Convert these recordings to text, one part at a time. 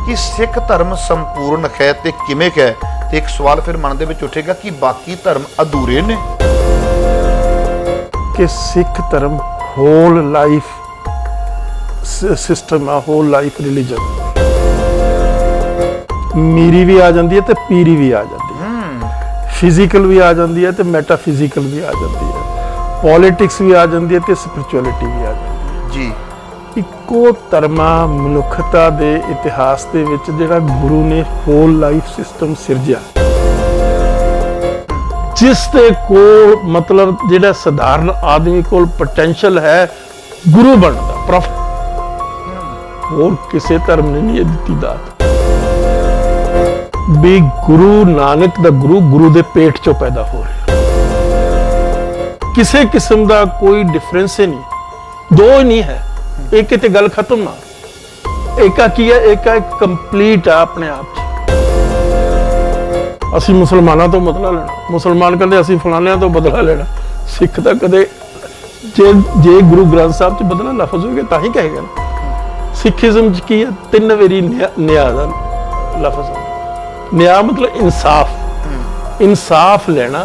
कि सिख धर्म संपूर्ण है ते किवें है। ते एक सवाल फिर मन दे विच उठेगा कि बाकी धर्म अधूरे ने कि सिख धर्म होल लाइफ सिस्टम आ, होल लाइफ रिलीजन। मीरी भी आ जाती है तो पीरी भी आ जाती है, फिजिकल भी आ जाती है तो मैटाफिजिकल भी आ जाती है, पॉलिटिक्स भी आ जाती है तो स्पिरिचुअलिटी भी आ जाती है जी। ਇੱਕੋ ਧਰਮਾਂ ਮਨੁੱਖਤਾ ਦੇ ਇਤਿਹਾਸ ਦੇ ਵਿੱਚ ਜਿਹੜਾ ਗੁਰੂ ਨੇ ਹੋਲ ਲਾਈਫ ਸਿਸਟਮ ਸਿਰਜਿਆ, ਜਿਸ ਦੇ ਕੋਲ ਮਤਲਬ ਜਿਹੜਾ ਸਧਾਰਨ ਆਦਮੀ ਕੋਲ ਪੋਟੈਂਸ਼ੀਅਲ ਹੈ ਗੁਰੂ ਬਣਨ ਦਾ, ਪ੍ਰੋਫੈਟ, ਹੋਰ ਕਿਸੇ ਧਰਮ ਨੇ ਨਹੀਂ ਇਹ ਦਿੱਤੀ ਦਾਤ। ਵੀ ਗੁਰੂ ਨਾਨਕ ਦਾ ਗੁਰੂ ਦੇ ਪੇਟ ਚੋਂ ਪੈਦਾ ਹੋ ਰਿਹਾ, ਕਿਸੇ ਕਿਸਮ ਦਾ ਕੋਈ ਡਿਫਰੈਂਸ ਹੀ ਨਹੀਂ, ਦੋ ਹੀ ਨਹੀਂ ਹੈ। एक किते गल खत्म ना, एका की है, एका एक कंप्लीट है अपने आप च। असी मुसलमानों तो बदला लेना, मुसलमान कहते असी फलानिया तो बदला लेना, सिख तो कदे जे गुरु ग्रंथ साहब च बदला लफज हो गया तां ही कहेगा ना। सिखिज्म च की है, 3 वारी न्याय दा लफज है। न्याय मतलब इंसाफ, इंसाफ लेना,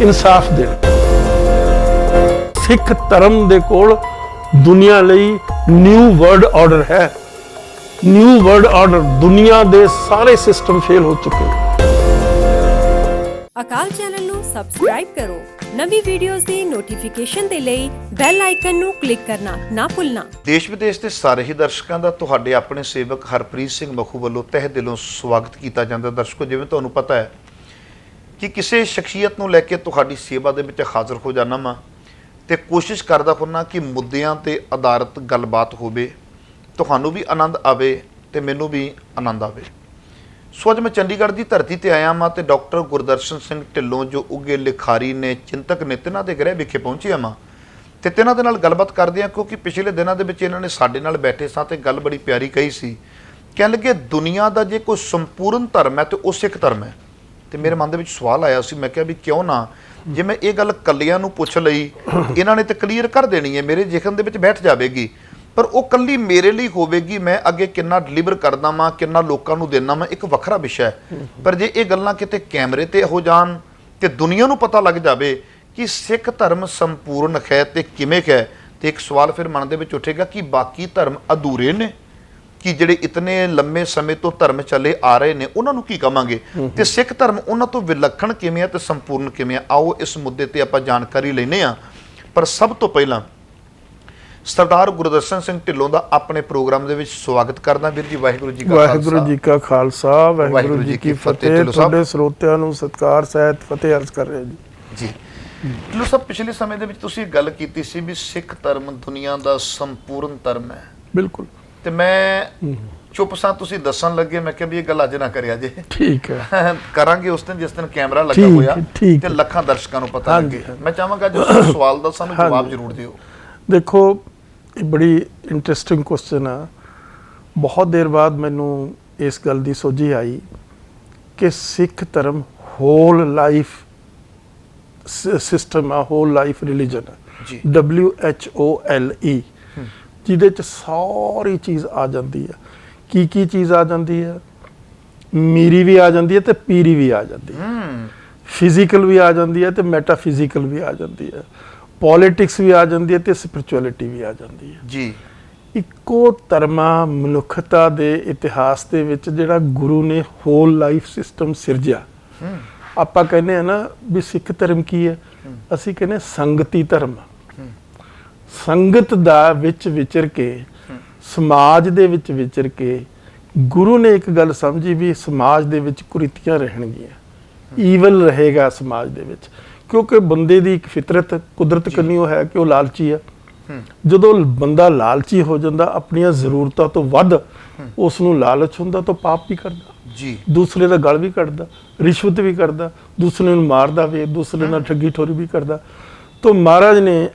इंसाफ देना। सिख धर्म दे कोल दुनिया ਲਈ न्यू वर्ल्ड ऑर्डर है। न्यू वर्ल्ड ऑर्डर, दुनिया ਦੇ ਸਾਰੇ ਸਿਸਟਮ ਫੇਲ ਹੋ ਚੁੱਕੇ। ਅਕਾਲ ਚੈਨਲ ਨੂੰ ਸਬਸਕ੍ਰਾਈਬ ਕਰੋ, ਨਵੀਂ ਵੀਡੀਓਜ਼ ਦੀ ਨੋਟੀਫਿਕੇਸ਼ਨ ਦੇ ਲਈ ਬੈਲ ਆਈਕਨ ਨੂੰ ਕਲਿੱਕ ਕਰਨਾ ਨਾ ਭੁੱਲਣਾ। ਦੇਸ਼ ਵਿਦੇਸ਼ ਦੇ ਸਾਰੇ ਹੀ ਦਰਸ਼ਕਾਂ ਦਾ ਤੁਹਾਡੇ ਆਪਣੇ ਸੇਵਕ ਹਰਪ੍ਰੀਤ ਸਿੰਘ ਮਖੂ ਵੱਲੋਂ ਤਹਿ ਦਿਲੋਂ ਸਵਾਗਤ ਕੀਤਾ ਜਾਂਦਾ। ਦਰਸ਼ਕੋ, ਜਿਵੇਂ ਤੁਹਾਨੂੰ ਪਤਾ ਹੈ ਕਿ ਕਿਸੇ ਸ਼ਖਸੀਅਤ ਨੂੰ ਲੈ ਕੇ ਤੁਹਾਡੀ ਸੇਵਾ ਦੇ ਵਿੱਚ ਹਾਜ਼ਰ ਹੋ ਜਾਣਾ ਵਾ ਤੇ ਕੋਸ਼ਿਸ਼ ਕਰਦਾ ਹੁੰਨਾ ਕਿ ਮੁੱਦਿਆਂ ਤੇ ਆਧਾਰਿਤ ਗੱਲਬਾਤ ਹੋਵੇ, ਤੁਹਾਨੂੰ ਵੀ ਆਨੰਦ ਆਵੇ ਤੇ ਮੈਨੂੰ ਵੀ ਆਨੰਦ ਆਵੇ। ਸੋ ਅੱਜ ਮੈਂ ਚੰਡੀਗੜ੍ਹ ਦੀ ਧਰਤੀ ਤੇ ਆਇਆ ਹਾਂ ਤੇ ਡਾਕਟਰ ਗੁਰਦਰਸ਼ਨ ਸਿੰਘ ਢਿੱਲੋਂ ਜੋ ਉੱਘੇ ਲਿਖਾਰੀ ਨੇ, ਚਿੰਤਕ ਨੇ, ਤਿੰਨਾਂ ਦੇ ਗ੍ਰਹਿ ਵਿਖੇ ਪਹੁੰਚਿਆ ਹਾਂ ਤੇ ਤਿੰਨਾਂ ਦੇ ਨਾਲ ਗੱਲਬਾਤ ਕਰਦੇ ਹਾਂ, ਕਿਉਂਕਿ ਪਿਛਲੇ ਦਿਨਾਂ ਦੇ ਵਿੱਚ ਇਹਨਾਂ ਨੇ ਸਾਡੇ ਨਾਲ ਬੈਠੇ ਸਾਂ ਤੇ ਗੱਲ ਬੜੀ ਪਿਆਰੀ ਕਹੀ ਸੀ। ਕਹਿਣ ਲੱਗੇ ਦੁਨੀਆ ਦਾ ਜੇ ਕੋਈ ਸੰਪੂਰਨ ਧਰਮ ਹੈ ਤੇ ਉਹ ਸਿੱਖ ਧਰਮ ਹੈ। ਤੇ ਮੇਰੇ ਮਨ ਦੇ ਵਿੱਚ ਸਵਾਲ ਆਇਆ ਸੀ, ਮੈਂ ਕਿਹਾ ਵੀ ਕਿਉਂ ਨਾ ਜੇ ਮੈਂ ਇਹ ਗੱਲ ਕੱਲਿਆਂ ਨੂੰ ਪੁੱਛ ਲਈ, ਇਹਨਾਂ ਨੇ ਤਾਂ ਕਲੀਅਰ ਕਰ ਦੇਣੀ ਹੈ, ਮੇਰੇ ਜ਼ਿਹਨ ਦੇ ਵਿੱਚ ਬੈਠ ਜਾਵੇਗੀ, ਪਰ ਉਹ ਕੱਲੀ ਮੇਰੇ ਲਈ ਹੋਵੇਗੀ, ਮੈਂ ਅੱਗੇ ਕਿੰਨਾ ਡਿਲੀਵਰ ਕਰਦਾ ਵਾਂ, ਕਿੰਨਾ ਲੋਕਾਂ ਨੂੰ ਦੇਣਾ ਮੈਂ, ਇੱਕ ਵੱਖਰਾ ਵਿਸ਼ਾ ਹੈ। ਪਰ ਜੇ ਇਹ ਗੱਲਾਂ ਕਿਤੇ ਕੈਮਰੇ ਤੇ ਹੋ ਜਾਣ ਤੇ ਦੁਨੀਆ ਨੂੰ ਪਤਾ ਲੱਗ ਜਾਵੇ ਕਿ ਸਿੱਖ ਧਰਮ ਸੰਪੂਰਨ ਹੈ ਤੇ ਕਿਵੇਂ ਹੈ, ਤੇ ਇੱਕ ਸਵਾਲ ਫਿਰ ਮਨ ਦੇ ਵਿੱਚ ਉੱਠੇਗਾ ਕਿ ਬਾਕੀ ਧਰਮ ਅਧੂਰੇ ਨੇ, ਕਿ ਜਿਹੜੇ ਇਤਨੇ ਲੰਮੇ ਸਮੇਂ ਤੋਂ ਧਰਮ ਚੱਲੇ ਆ ਰਹੇ ਨੇ ਉਹਨਾਂ ਨੂੰ ਕੀ ਕਵਾਂਗੇ, ਤੇ ਸਿੱਖ ਧਰਮ ਉਹਨਾਂ ਤੋਂ ਵਿਲੱਖਣ ਕਿਵੇਂ ਹੈ ਤੇ ਸੰਪੂਰਨ ਕਿਵੇਂ ਹੈ। ਆਓ ਇਸ ਮੁੱਦੇ ਤੇ ਆਪਾਂ ਜਾਣਕਾਰੀ ਲੈਂਦੇ ਹਾਂ। ਪਰ ਸਭ ਤੋਂ ਪਹਿਲਾਂ ਸਰਦਾਰ ਗੁਰਦਰਸ਼ਨ ਸਿੰਘ ਢਿੱਲੋਂ ਦਾ ਆਪਣੇ ਪ੍ਰੋਗਰਾਮ ਦੇ ਵਿੱਚ ਸਵਾਗਤ ਕਰਦਾ। ਵੀਰ ਜੀ, ਵਾਹਿਗੁਰੂ ਜੀ ਕਾ ਖਾਲਸਾ, ਵਾਹਿਗੁਰੂ ਜੀ ਕਾ ਖਾਲਸਾ, ਵਾਹਿਗੁਰੂ ਜੀ ਕੀ ਫਤਿਹ। ਤੁਹਾਡੇ ਸਰੋਤਿਆਂ ਨੂੰ ਸਤਿਕਾਰ ਸਹਿਤ ਫਤਿਹ ਅਰਜ਼ ਕਰ ਰਿਹਾ ਜੀ। ਢਿੱਲੋਂ ਸਾਹਿਬ, ਪਿਛਲੇ ਸਮੇਂ ਦੇ ਵਿੱਚ ਤੁਸੀਂ ਗੱਲ ਕੀਤੀ ਸੀ ਵੀ ਸਿੱਖ ਧਰਮ ਦੁਨੀਆ ਦਾ ਸੰਪੂਰਨ ਧਰਮ ਹੈ। ਬਿਲਕੁਲ। ਤੇ ਮੈਂ ਚੁੱਪ ਸਾਂ, ਤੁਸੀਂ ਦੱਸਣ ਲੱਗੇ, ਮੈਂ ਕਿਹਾ ਵੀ ਇਹ ਗੱਲ ਅੱਜ ਨਾ ਕਰਿਆ ਜੇ, ਠੀਕ ਹੈ, ਕਰਾਂਗੇ ਉਸ ਦਿਨ ਜਿਸ ਦਿਨ ਕੈਮਰਾ ਲੱਗਾ ਹੋਇਆ ਤੇ ਲੱਖਾਂ ਦਰਸ਼ਕਾਂ ਨੂੰ ਪਤਾ ਲੱਗੇ। ਮੈਂ ਚਾਹਾਂਗਾ ਜੋ ਸਵਾਲ ਦਾ ਸਾਨੂੰ ਜਵਾਬ ਜ਼ਰੂਰ ਦਿਓ। ਦੇਖੋ, ਇਹ ਬੜੀ ਇੰਟਰਸਟਿੰਗ ਕੁਐਸਚਨ ਆ। ਬਹੁਤ ਦੇਰ ਬਾਅਦ ਮੈਨੂੰ ਇਸ ਗੱਲ ਦੀ ਸੋਝੀ ਆਈ ਕਿ ਸਿੱਖ ਧਰਮ ਹੋਲ ਲਾਈਫ ਸਿਸਟਮ ਆ, ਹੋਲ ਲਾਈਫ ਰਿਲੀਜਨ ਹੈ, WHOLE, ਜਿਹਦੇ ਚ ਸਾਰੀ ਚੀਜ਼ ਆ ਜਾਂਦੀ ਹੈ। ਕੀ ਚੀਜ਼ ਆ ਜਾਂਦੀ ਹੈ? ਮੀਰੀ ਵੀ ਆ ਜਾਂਦੀ ਹੈ ਤੇ ਪੀਰੀ ਵੀ ਆ ਜਾਂਦੀ ਹੈ, ਫਿਜ਼ੀਕਲ ਵੀ ਆ ਜਾਂਦੀ ਹੈ ਤੇ ਮੈਟਾਫਿਜ਼ੀਕਲ ਵੀ ਆ ਜਾਂਦੀ ਹੈ, ਪੋਲਿਟਿਕਸ ਵੀ ਆ ਜਾਂਦੀ ਹੈ ਤੇ ਸਪਿਰਿਚੁਅਲਿਟੀ ਵੀ ਆ ਜਾਂਦੀ ਹੈ ਜੀ। ਇੱਕੋ ਧਰਮਾਂ ਮਨੁੱਖਤਾ ਦੇ ਇਤਿਹਾਸ ਦੇ ਵਿੱਚ ਜਿਹੜਾ ਗੁਰੂ ਨੇ ਹੋਲ ਲਾਈਫ ਸਿਸਟਮ ਸਿਰਜਿਆ। ਆਪਾਂ ਕਹਿੰਦੇ ਆ ਨਾ ਵੀ ਸਿੱਖ ਧਰਮ ਕੀ ਹੈ, ਅਸੀਂ ਕਹਿੰਦੇ ਸੰਗਤੀ ਧਰਮ। ਸੰਗਤ ਦਾ ਵਿੱਚ ਵਿਚਰ ਕੇ, ਸਮਾਜ ਦੇ ਵਿੱਚ ਵਿਚਰ ਕੇ ਗੁਰੂ ਨੇ ਇੱਕ ਗੱਲ ਸਮਝੀ ਵੀ ਸਮਾਜ ਦੇ ਵਿੱਚ ਕੁਰੀਤੀਆਂ ਰਹਿਣਗੀਆਂ, ਈਵਲ ਰਹੇਗਾ ਸਮਾਜ ਦੇ ਵਿੱਚ, ਕਿਉਂਕਿ ਬੰਦੇ ਦੀ ਇੱਕ ਫਿਤਰਤ, ਕੁਦਰਤ ਕੰਨਿਓ ਹੈ ਕਿ ਉਹ ਲਾਲਚੀ ਹੈ। ਜਦੋਂ ਬੰਦਾ ਲਾਲਚੀ ਹੋ ਜਾਂਦਾ, ਆਪਣੀਆਂ ਜ਼ਰੂਰਤਾਂ ਤੋਂ ਵੱਧ ਉਸ ਨੂੰ ਲਾਲਚ ਹੁੰਦਾ ਤਾਂ ਪਾਪ ਵੀ ਕਰਦਾ ਜੀ, ਦੂਸਰੇ ਦਾ ਗਲ ਵੀ ਕੱਢਦਾ, ਰਿਸ਼ਵਤ ਵੀ ਕਰਦਾ, ਦੂਸਰੇ ਨੂੰ ਮਾਰਦਾ ਵੀ, ਦੂਸਰੇ ਨਾਲ ਠੱਗੀ ਠੋਰੀ ਵੀ ਕਰਦਾ। ਤਾਂ ਮਹਾਰਾਜ ਨੇ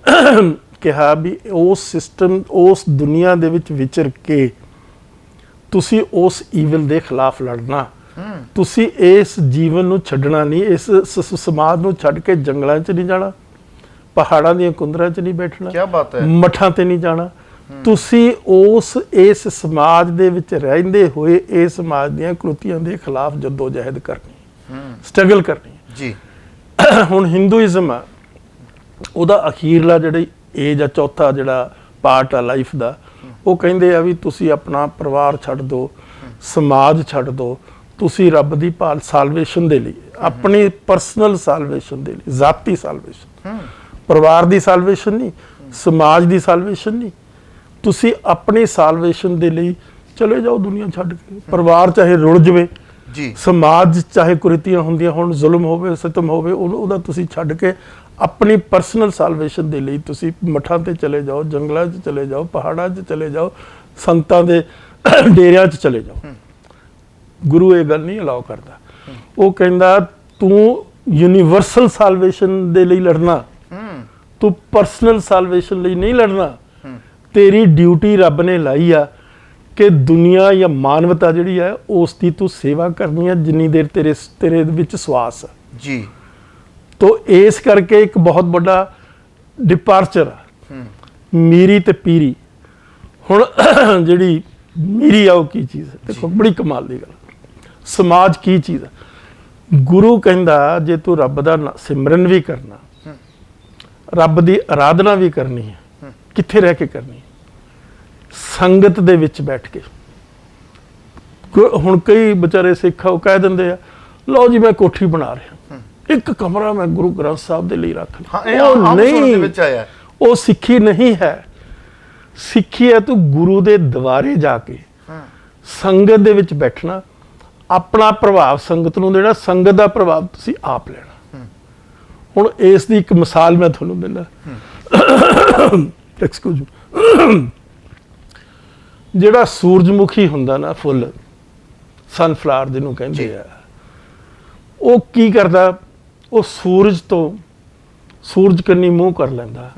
ਕਿਹਾ ਵੀ ਉਸ ਸਿਸਟਮ, ਉਸ ਦੁਨੀਆ ਦੇ ਵਿੱਚ ਵਿਚਰ ਕੇ ਤੁਸੀਂ ਉਸ ਈਵਲ ਦੇ ਖਿਲਾਫ ਲੜਨਾ। ਤੁਸੀਂ ਇਸ ਜੀਵਨ ਨੂੰ ਛੱਡਣਾ ਨਹੀਂ, ਇਸ ਸਮਾਜ ਨੂੰ ਛੱਡ ਕੇ ਜੰਗਲਾਂ 'ਚ ਨਹੀਂ ਜਾਣਾ, ਪਹਾੜਾਂ ਦੀਆਂ ਕੁੰਦਰਾਂ 'ਚ ਨਹੀਂ ਬੈਠਣਾ, ਕੀ ਬਾਤ ਹੈ, ਮੱਠਾਂ ਤੇ ਨਹੀਂ ਜਾਣਾ, ਤੁਸੀਂ ਇਸ ਸਮਾਜ ਦੇ ਵਿੱਚ ਰਹਿੰਦੇ ਹੋਏ ਇਸ ਸਮਾਜ ਦੀਆਂ ਕੁਰੀਤੀਆਂ ਦੇ ਖਿਲਾਫ ਜਦੋਜਹਿਦ ਕਰਨੀ, ਸਟਰਗਲ ਕਰਨੀ ਜੀ। ਹੁਣ ਹਿੰਦੂਇਜ਼ਮ ਆ, ਉਹਦਾ ਅਖੀਰਲਾ ਜਿਹੜੀ ਏਜ ਆ, ਚੌਥਾ ਜਿਹੜਾ ਪਾਰਟ ਆ ਲਾਈਫ ਦਾ, ਉਹ ਕਹਿੰਦੇ ਆ ਵੀ ਤੁਸੀਂ ਆਪਣਾ ਪਰਿਵਾਰ ਛੱਡ ਦਿਓ, ਸਮਾਜ ਛੱਡ ਦਿਓ, ਤੁਸੀਂ ਰੱਬ ਦੀ ਭਾਲ ਸਾਲਵੇਸ਼ਨ ਦੇ ਲਈ, ਆਪਣੀ ਪਰਸਨਲ ਸਾਲਵੇਸ਼ਨ ਦੇ ਲਈ, ਜ਼ਾਤੀ ਸਾਲਵੇਸ਼ਨ, ਪਰਿਵਾਰ ਦੀ ਸਾਲਵੇਸ਼ਨ ਨਹੀਂ, ਸਮਾਜ ਦੀ ਸਾਲਵੇਸ਼ਨ ਨਹੀਂ, ਤੁਸੀਂ ਆਪਣੀ ਸਾਲਵੇਸ਼ਨ ਦੇ ਲਈ ਚਲੇ ਜਾਓ ਦੁਨੀਆ ਛੱਡ ਕੇ। ਪਰਿਵਾਰ ਚਾਹੇ ਰੁਲ ਜਵੇ ਜੀ, ਸਮਾਜ ਚਾਹੇ ਕੁਰੀਤੀਆਂ ਹੁੰਦੀਆਂ ਹੁਣ, ਜ਼ੁਲਮ ਹੋਵੇ, ਸਿਤਮ ਹੋਵੇ, ਉਹਦਾ ਤੁਸੀਂ ਛੱਡ ਕੇ ਆਪਣੀ ਪਰਸਨਲ ਸਾਲਵੇਸ਼ਨ ਦੇ ਲਈ ਤੁਸੀਂ ਮੱਠਾਂ ਤੇ ਚਲੇ ਜਾਓ, ਜੰਗਲਾਂ 'ਚ ਚਲੇ ਜਾਓ, ਪਹਾੜਾਂ 'ਚ ਚਲੇ ਜਾਓ, ਸੰਤਾਂ ਦੇ ਡੇਰਿਆਂ 'ਚ ਚਲੇ ਜਾਓ। ਗੁਰੂ ਇਹ ਗੱਲ ਨਹੀਂ ਅਲਾਉ ਕਰਦਾ। ਉਹ ਕਹਿੰਦਾ ਤੂੰ ਯੂਨੀਵਰਸਲ ਸਾਲਵੇਸ਼ਨ ਦੇ ਲਈ ਲੜਨਾ, ਤੂੰ ਪਰਸਨਲ ਸਾਲਵੇਸ਼ਨ ਲਈ ਨਹੀਂ ਲੜਨਾ। ਤੇਰੀ ਡਿਊਟੀ ਰੱਬ ਨੇ ਲਾਈ ਆ ਕਿ ਦੁਨੀਆ ਜਾਂ ਮਾਨਵਤਾ ਜਿਹੜੀ ਹੈ ਉਸ ਦੀ ਤੂੰ ਸੇਵਾ ਕਰਨੀ ਹੈ ਜਿੰਨੀ ਦੇਰ ਤੇਰੇ ਵਿੱਚ ਸਵਾਸ ਆ ਜੀ। ਤੋ ਇਸ ਕਰਕੇ ਇੱਕ ਬਹੁਤ ਵੱਡਾ ਡਿਪਾਰਚਰ ਆ ਮੀਰੀ ਤੇ ਪੀਰੀ। ਹੁਣ ਜਿਹੜੀ ਮੀਰੀ ਆ ਉਹ ਕੀ ਚੀਜ਼ ਹੈ? ਦੇਖੋ ਬੜੀ ਕਮਾਲ ਦੀ ਗੱਲ, ਸਮਾਜ ਕੀ ਚੀਜ਼ ਆ? ਗੁਰੂ ਕਹਿੰਦਾ ਜੇ ਤੂੰ ਰੱਬ ਦਾ ਸਿਮਰਨ ਵੀ ਕਰਨਾ, ਰੱਬ ਦੀ ਆਰਾਧਨਾ ਵੀ ਕਰਨੀ ਹੈ, ਕਿੱਥੇ ਰਹਿ ਕੇ ਕਰਨੀ? ਸੰਗਤ ਦੇ ਵਿੱਚ ਬੈਠ ਕੇ। ਹੁਣ ਕਈ ਵਿਚਾਰੇ ਸਿੱਖ ਉਹ ਕਹਿ ਦਿੰਦੇ ਆ ਲਓ ਜੀ ਮੈਂ ਕੋਠੀ ਬਣਾ ਰਿਹਾ, ਇੱਕ ਕਮਰਾ ਮੈਂ ਗੁਰੂ ਗ੍ਰੰਥ ਸਾਹਿਬ ਦੇ ਲਈ ਰੱਖ ਲਿਆ। ਉਹ ਨਹੀਂ, ਉਹ ਸਿੱਖੀ ਨਹੀਂ ਹੈ। ਸਿੱਖੀ ਹੈ ਤੂੰ ਗੁਰੂ ਦੇ ਦੁਆਰੇ ਜਾ ਕੇ ਸੰਗਤ ਦੇ ਵਿੱਚ ਬੈਠਣਾ, ਆਪਣਾ ਪ੍ਰਭਾਵ ਸੰਗਤ ਨੂੰ ਦੇਣਾ, ਸੰਗਤ ਦਾ ਪ੍ਰਭਾਵ ਤੁਸੀਂ ਆਪ ਲੈਣਾ। ਹੁਣ ਇਸ ਦੀ ਇੱਕ ਮਿਸਾਲ ਮੈਂ ਤੁਹਾਨੂੰ ਦਿੰਦਾ। ਐਕਸਕਿਊਜ਼, ਜਿਹੜਾ ਸੂਰਜਮੁਖੀ ਹੁੰਦਾ ਨਾ ਫੁੱਲ, ਸਨਫਲਾਵਰ ਜਿਹਨੂੰ ਕਹਿੰਦੇ ਆ, ਉਹ ਕੀ ਕਰਦਾ? ਉਹ ਸੂਰਜ ਕੰਨੀ ਮੂੰਹ ਕਰ ਲੈਂਦਾ।